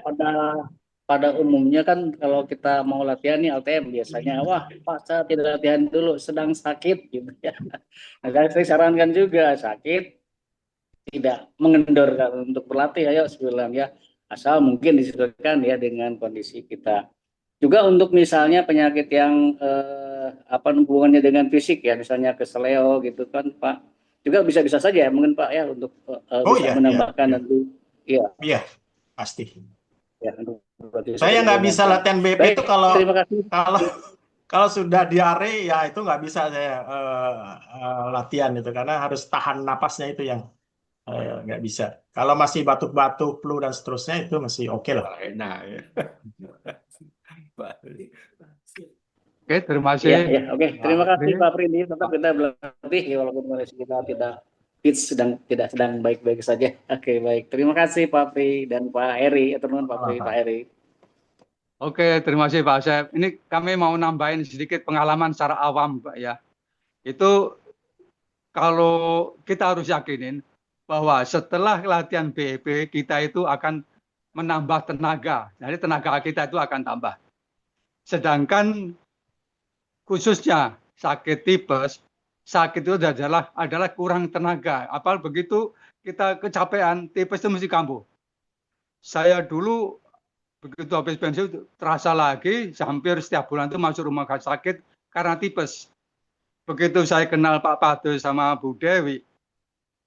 pada umumnya kan kalau kita mau latihan nih LTM biasanya, wah Pak saya tidak latihan dulu, sedang sakit gitu ya. Nah, saya sarankan juga sakit tidak mengendorkan untuk berlatih, ayo sebilang ya, asal mungkin disesuaikan ya dengan kondisi kita. Juga untuk misalnya penyakit yang hubungannya dengan fisik ya, misalnya keseleo gitu kan Pak, juga bisa-bisa saja ya mungkin Pak ya untuk bisa menambahkan nanti. Iya. Iya, pasti. Ya, saya nggak bisa latihan BP itu kalau terima kasih. Kalau sudah diare ya itu nggak bisa saya latihan itu, karena harus tahan napasnya itu yang nggak bisa. Kalau masih batuk-batuk, flu dan seterusnya itu masih oke lah. Enak ya. Oke, terima kasih. Ya, oke. Terima kasih Pak Prindi. Tetap kita berlatih ya, walaupun kondisi kita tidak sedang baik-baik saja. Oke, baik. Terima kasih Pak Pri dan Pak Heri, teman-teman Pak Pri, Pak Heri. Oke, terima kasih Pak Asep. Ini kami mau nambahin sedikit pengalaman secara awam, Pak ya. Itu kalau kita harus yakinin bahwa setelah latihan BEP kita itu akan menambah tenaga. Jadi tenaga kita itu akan tambah. Sedangkan khususnya sakit tipes, sakit itu adalah kurang tenaga. Apalagi begitu kita kecapean, tipes itu mesti kambuh. Saya dulu begitu habis pensiun terasa lagi, hampir setiap bulan itu masuk rumah sakit karena tipes. Begitu saya kenal Pak Pado sama Bu Dewi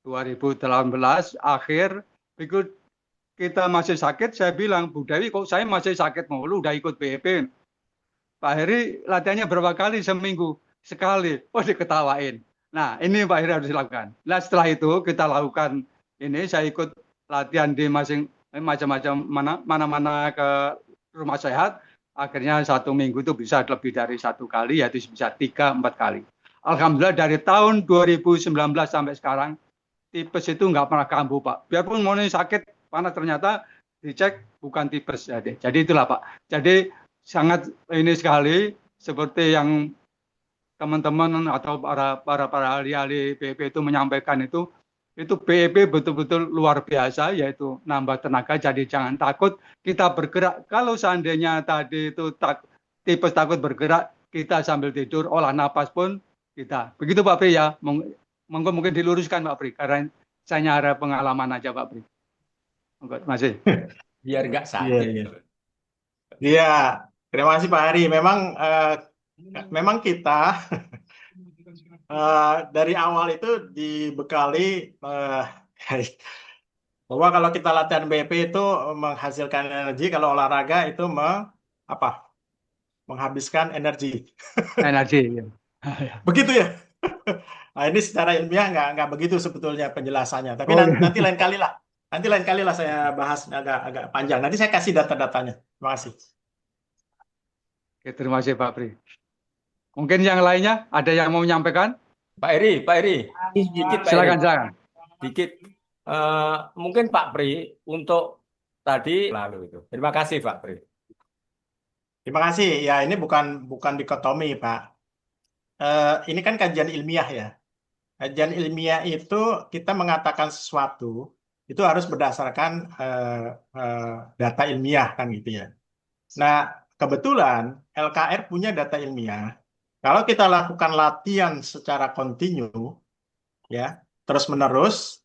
2018 akhir, begitu kita masih sakit, saya bilang, Bu Dewi kok saya masih sakit mulu, udah ikut BEP. Pak Heri latihannya berapa kali? Seminggu sekali. Oh, diketawain. Nah, ini Pak Heri harus dilakukan. Nah, setelah itu kita lakukan ini, saya ikut latihan di macam-macam mana-mana ke rumah sehat. Akhirnya 1 minggu itu bisa lebih dari 1 kali, yaitu bisa 3-4 kali. Alhamdulillah dari tahun 2019 sampai sekarang, tipes itu nggak pernah kambuh, Pak. Biarpun mau sakit, karena ternyata dicek bukan tipes. Jadi itulah Pak. Jadi sangat ini sekali, seperti yang teman-teman atau para ahli-ahli BEP itu menyampaikan itu BEP betul-betul luar biasa, yaitu nambah tenaga. Jadi jangan takut kita bergerak. Kalau seandainya tadi itu tipes takut bergerak, kita sambil tidur, olah napas pun kita. Begitu Pak Pri ya, mungkin diluruskan Pak Pri, karena saya nyara pengalaman aja Pak Pri. Masih. Biar nggak sakit. Iya, terima kasih Pak Hari. Memang kita dari awal itu dibekali bahwa kalau kita latihan BP itu menghasilkan energi, kalau olahraga itu menghabiskan energi. Energi. Ya. Begitu ya? Nah, ini secara ilmiah nggak begitu sebetulnya penjelasannya. Tapi Oh, nanti lain kali lah. Nanti lain kali lah saya bahas agak panjang. Nanti saya kasih data-datanya. Terima kasih. Oke, terima kasih Pak Pri. Mungkin yang lainnya ada yang mau menyampaikan? Pak Eri, dikit Pak Eri, Silakan. dikit. Mungkin Pak Pri untuk tadi lalu itu. Terima kasih Pak Pri. Terima kasih. Ya, ini bukan dikotomi, Pak. Ini kan kajian ilmiah ya. Kajian ilmiah itu kita mengatakan sesuatu itu harus berdasarkan data ilmiah kan gitu ya. Nah, kebetulan LKR punya data ilmiah. Kalau kita lakukan latihan secara kontinu, ya, terus-menerus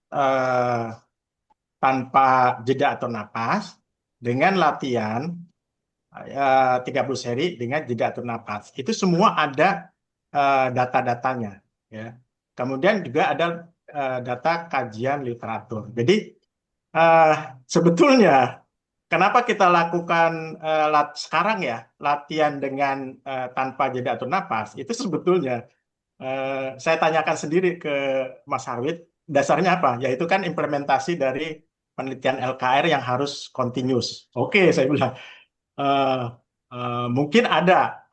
tanpa jeda atau napas, dengan latihan 30 seri dengan jeda atau napas, itu semua ada data-datanya, ya. Kemudian juga ada data kajian literatur. Jadi sebetulnya kenapa kita lakukan sekarang ya latihan dengan tanpa jeda atau napas, itu sebetulnya saya tanyakan sendiri ke Mas Harwit, dasarnya apa? Yaitu kan implementasi dari penelitian LKR yang harus continuous. Oke, saya bilang. Mungkin ada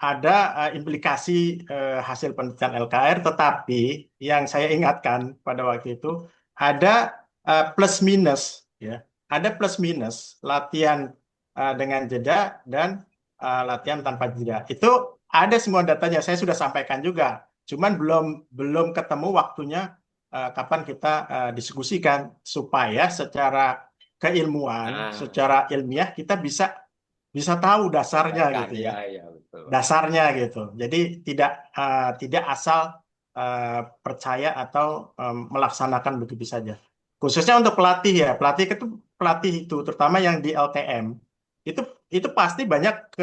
implikasi hasil penelitian LKR, tetapi yang saya ingatkan pada waktu itu ada plus minus, ya, ada plus minus latihan dengan jeda dan latihan tanpa jeda. Itu ada semua datanya, saya sudah sampaikan juga. Cuman belum ketemu waktunya kapan kita diskusikan supaya secara keilmuan, secara ilmiah kita bisa tahu dasarnya gitu ya. Ya, betul. Dasarnya gitu. Jadi tidak asal percaya atau melaksanakan begitu saja. Khususnya untuk pelatih ya. Pelatih itu terutama yang di LTM itu pasti banyak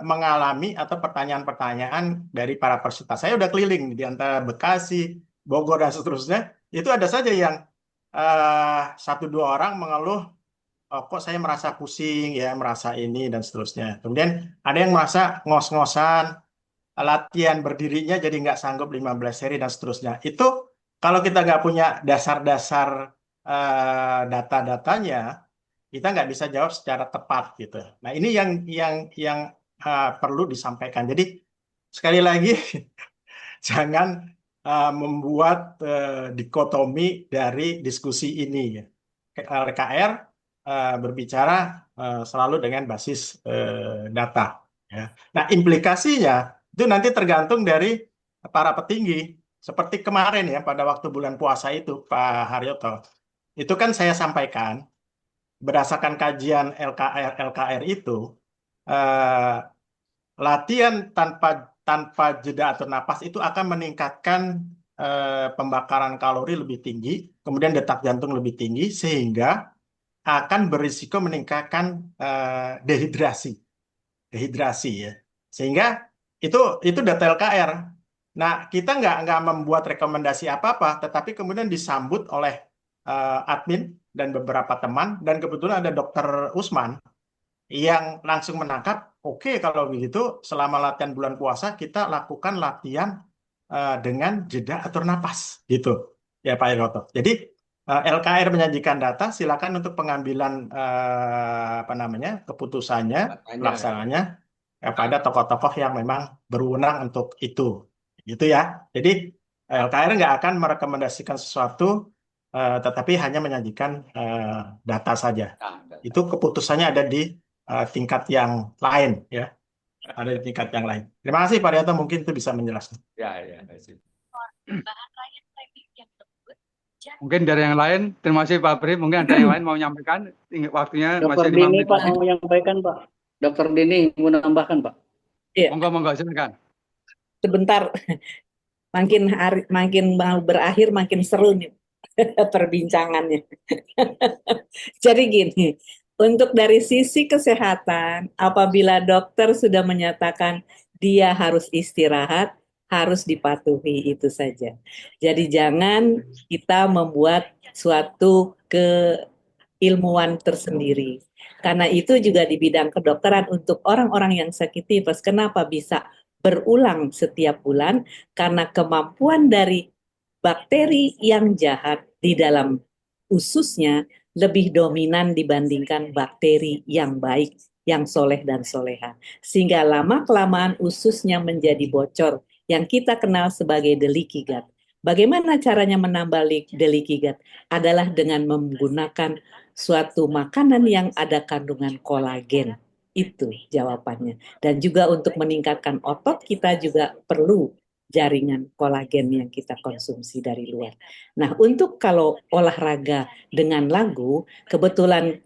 mengalami atau pertanyaan-pertanyaan dari para peserta. Saya udah keliling di antara Bekasi, Bogor dan seterusnya. Itu ada saja yang 1-2 orang mengeluh, oh, kok saya merasa pusing ya, merasa ini dan seterusnya. Kemudian ada yang merasa ngos-ngosan, latihan berdirinya jadi nggak sanggup 15 seri dan seterusnya. Itu kalau kita nggak punya dasar-dasar data-datanya, kita nggak bisa jawab secara tepat gitu. Nah, ini yang perlu disampaikan. Jadi sekali lagi jangan membuat dikotomi dari diskusi ini. LKR berbicara selalu dengan basis data. Ya. Nah, implikasinya itu nanti tergantung dari para petinggi. Seperti kemarin ya, pada waktu bulan puasa itu, Pak Haryoto, itu kan saya sampaikan, berdasarkan kajian LKR itu, latihan tanpa jeda atau napas itu akan meningkatkan pembakaran kalori lebih tinggi, kemudian detak jantung lebih tinggi, sehingga akan berisiko meningkatkan dehidrasi ya, sehingga itu data LKR. Nah, kita nggak membuat rekomendasi apa-apa, tetapi kemudian disambut oleh admin dan beberapa teman, dan kebetulan ada Dokter Usman yang langsung menangkap, oke, kalau begitu selama latihan bulan puasa kita lakukan latihan dengan jeda atur napas gitu ya Pak Heroto. Jadi LKR menyajikan data, silakan untuk pengambilan keputusannya, pelaksananya pada tokoh-tokoh yang memang berwenang untuk itu, gitu ya. Jadi LKR nggak akan merekomendasikan sesuatu, tetapi hanya menyajikan data saja. Itu keputusannya ada di tingkat yang lain, ya. Ada di tingkat yang lain. Terima kasih Pak Rianto, mungkin itu bisa menjelaskan. Ya, terima kasih. Mungkin dari yang lain, terima kasih Pak Pri. Mungkin ada yang lain mau menyampaikan, waktunya Dr. masih 5 Dini menit Pak lagi. mau menyampaikan Pak. Dr. Dini mau nambahkan Pak. Iya. Monggo, silakan. Sebentar, makin mau berakhir makin seru nih perbincangannya. Jadi gini, untuk dari sisi kesehatan, apabila dokter sudah menyatakan dia harus istirahat, harus dipatuhi itu saja. Jadi jangan kita membuat suatu keilmuan tersendiri. Karena itu juga di bidang kedokteran untuk orang-orang yang sakit tipes, kenapa bisa berulang setiap bulan? Karena kemampuan dari bakteri yang jahat di dalam ususnya lebih dominan dibandingkan bakteri yang baik, yang soleh dan soleha. Sehingga lama-kelamaan ususnya menjadi bocor, yang kita kenal sebagai the leaky gut. Bagaimana caranya menambah the leaky gut? Adalah dengan menggunakan suatu makanan yang ada kandungan kolagen. Itu jawabannya. Dan juga untuk meningkatkan otot kita juga perlu jaringan kolagen yang kita konsumsi dari luar. Nah, untuk kalau olahraga dengan lagu, kebetulan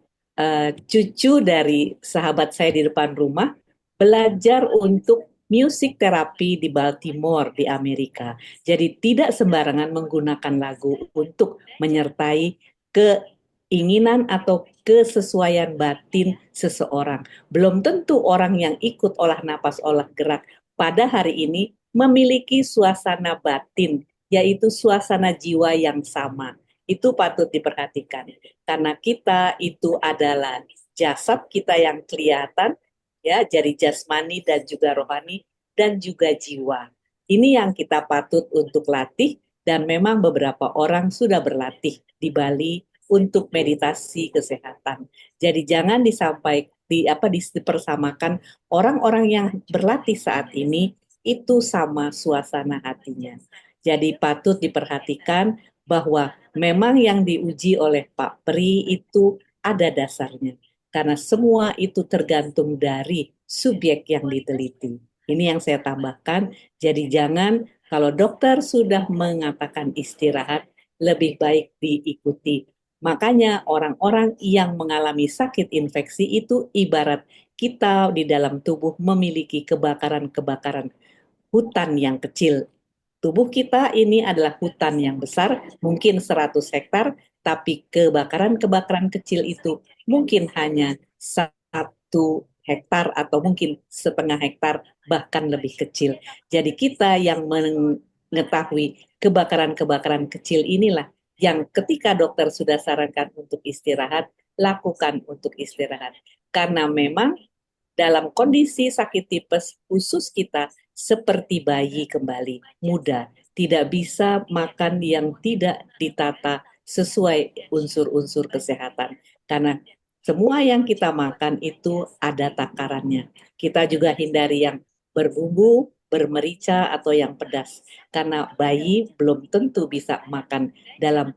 cucu dari sahabat saya di depan rumah belajar untuk music therapy di Baltimore di Amerika. Jadi tidak sembarangan menggunakan lagu untuk menyertai keinginan atau kesesuaian batin seseorang. Belum tentu orang yang ikut olah napas, olah gerak pada hari ini memiliki suasana batin, yaitu suasana jiwa yang sama. Itu patut diperhatikan. Karena kita itu adalah jasad kita yang kelihatan, ya, jadi jasmani dan juga rohani dan juga jiwa. Ini yang kita patut untuk latih, dan memang beberapa orang sudah berlatih di Bali untuk meditasi kesehatan. Jadi jangan dipersamakan orang-orang yang berlatih saat ini itu sama suasana hatinya. Jadi patut diperhatikan bahwa memang yang diuji oleh Pak Pri itu ada dasarnya. Karena semua itu tergantung dari subjek yang diteliti. Ini yang saya tambahkan. Jadi jangan, kalau dokter sudah mengatakan istirahat, lebih baik diikuti. Makanya orang-orang yang mengalami sakit infeksi itu ibarat kita di dalam tubuh memiliki kebakaran-kebakaran hutan yang kecil. Tubuh kita ini adalah hutan yang besar, mungkin 100 hektar, tapi kebakaran-kebakaran kecil itu mungkin hanya 1 hektar atau mungkin setengah hektar, bahkan lebih kecil. Jadi kita yang mengetahui kebakaran-kebakaran kecil inilah yang ketika dokter sudah sarankan untuk istirahat, lakukan untuk istirahat. Karena memang dalam kondisi sakit tipes, usus kita seperti bayi kembali, muda, tidak bisa makan yang tidak ditata sesuai unsur-unsur kesehatan. Karena semua yang kita makan itu ada takarannya. Kita juga hindari yang berbumbu, bermerica, atau yang pedas. Karena bayi belum tentu bisa makan dalam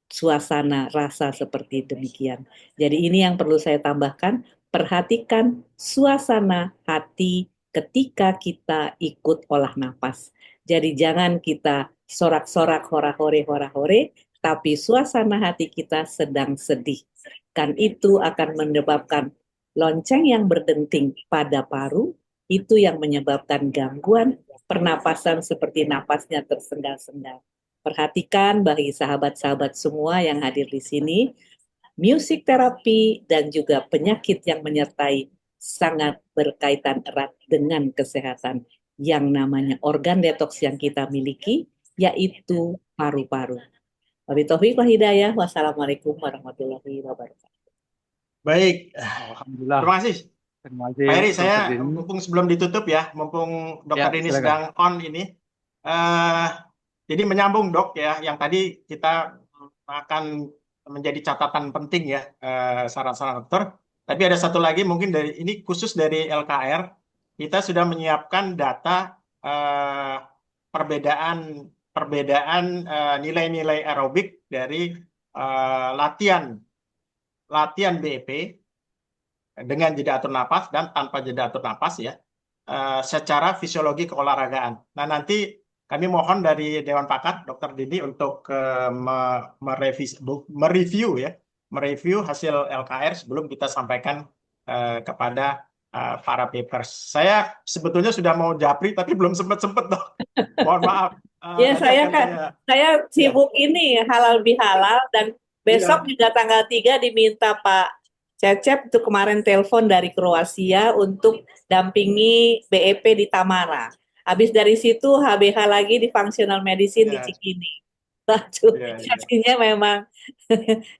suasana rasa seperti demikian. Jadi ini yang perlu saya tambahkan, perhatikan suasana hati ketika kita ikut olah nafas. Jadi jangan kita sorak-sorak hora-hore, tapi suasana hati kita sedang sedih. Kan itu akan menyebabkan lonceng yang berdenting pada paru, itu yang menyebabkan gangguan pernapasan seperti napasnya tersengal-sengal. Perhatikan bagi sahabat-sahabat semua yang hadir di sini, music therapy dan juga penyakit yang menyertai sangat berkaitan erat dengan kesehatan yang namanya organ detoks yang kita miliki, yaitu paru-paru. Wabillahi taufiq wal hidayah. Wassalamualaikum warahmatullahi wabarakatuh. Baik, Alhamdulillah. terima kasih. Terima kasih, Pak Heri, Dr. saya Denny. mumpung sebelum ditutup ya, mumpung Ya, Dokter Denny silakan. sedang on ini, jadi menyambung dok ya, yang tadi kita akan menjadi catatan penting ya, saran-saran dokter. Tapi ada satu lagi mungkin dari ini khusus dari LKR, kita sudah menyiapkan data perbedaan nilai-nilai aerobik dari latihan BEP dengan jeda atur napas dan tanpa jeda atur napas ya, secara fisiologi keolahragaan. Nah nanti kami mohon dari Dewan Pakar Dr. Didi untuk mereview hasil LKR sebelum kita sampaikan kepada para papers. Saya sebetulnya sudah mau japri tapi belum sempat dok. Mohon maaf. Ya, saya sibuk ini halal bihalal, dan besok juga tanggal 3 diminta Pak Cecep itu kemarin telepon dari Kroasia untuk dampingi BEP di Tamara. Habis dari situ HBH lagi di Functional Medicine di Ya, Cikini. Waduh, ya, ya. jadinya memang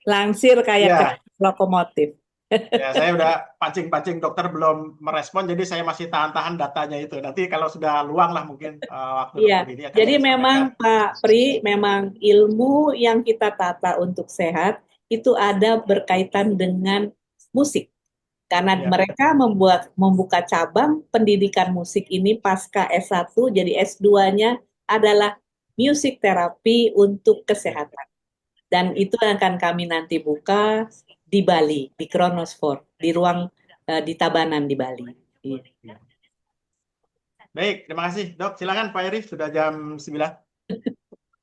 langsir kayak Ya, kereta lokomotif. ya, saya udah pancing-pancing dokter belum merespon, jadi saya masih tahan-tahan datanya itu. Nanti kalau sudah luang lah mungkin waktu Iya, dokter ini akan jadi saya memang sampaikan. Pak Pri, memang ilmu yang kita tata untuk sehat itu ada berkaitan dengan musik. Karena Ya, mereka membuka cabang pendidikan musik ini pasca S1, jadi S2-nya adalah music therapy untuk ya. kesehatan. Dan itu akan kami nanti buka di Bali, di Kronosfor, di ruang di Tabanan di Bali. Iya. Baik, terima kasih dok. Silakan Pak Heri, sudah jam 9.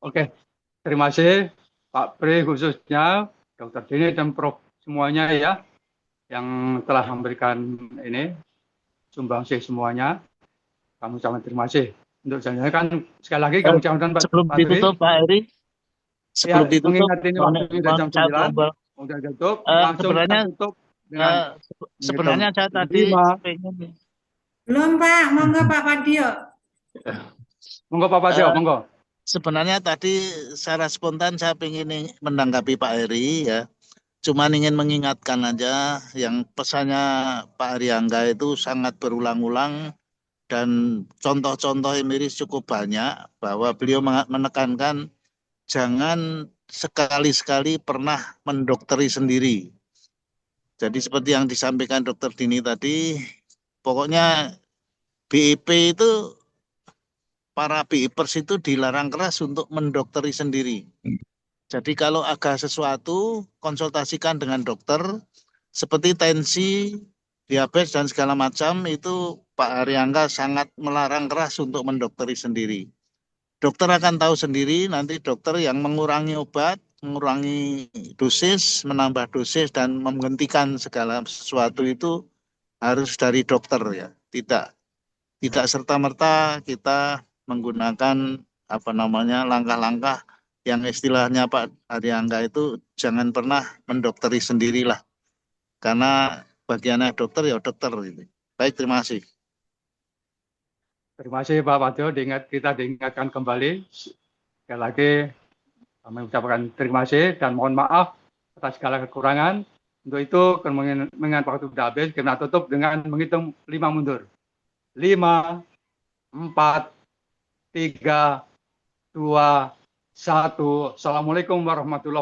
Oke, terima kasih Pak Pri khususnya, Dr. Dini dan Prof semuanya ya, yang telah memberikan ini sumbangsih semuanya. Kami ucapkan terima kasih. Untuk selanjutnya kan sekali lagi kami ucapkan Pak Sebelum Tri. ditutup Pak Heri, Ya, sebelum ditutup, mengingat ini waktunya sudah jam 9, ngobrol. udah tutup, langsung Sebenarnya kita tutup dengan sebenarnya saya tadi 5. pengen Belum Pak, monggo Pak Padio. Monggo Pak Pasio, monggo. sebenarnya tadi secara spontan saya pengen menanggapi Pak Heri ya. Cuman ingin mengingatkan aja yang pesannya Pak Aryangga itu sangat berulang-ulang dan contoh-contoh empiris cukup banyak bahwa beliau menekankan jangan sekali-sekali pernah mendokteri sendiri. Jadi seperti yang disampaikan Dr. Dini tadi, pokoknya BIP itu para BIPers itu dilarang keras untuk mendokteri sendiri. Jadi kalau agak sesuatu, konsultasikan dengan dokter, seperti tensi, diabetes, dan segala macam, itu Pak Aryangga sangat melarang keras untuk mendokteri sendiri. Dokter akan tahu sendiri, nanti dokter yang mengurangi obat, mengurangi dosis, menambah dosis, dan menghentikan segala sesuatu itu harus dari dokter ya. Tidak serta-merta kita menggunakan langkah-langkah yang istilahnya Pak Aryangga itu jangan pernah mendokteri sendirilah. Karena bagiannya dokter ya dokter gitu. Baik, terima kasih. Terima kasih Pak Padio, kita diingatkan kembali. Sekali lagi kami ucapkan terima kasih dan mohon maaf atas segala kekurangan. Untuk itu, mengingat waktu sudah habis, kita tutup dengan menghitung 5 mundur. 5, 4, 3, 2, 1. Assalamualaikum warahmatullahi wabarakatuh.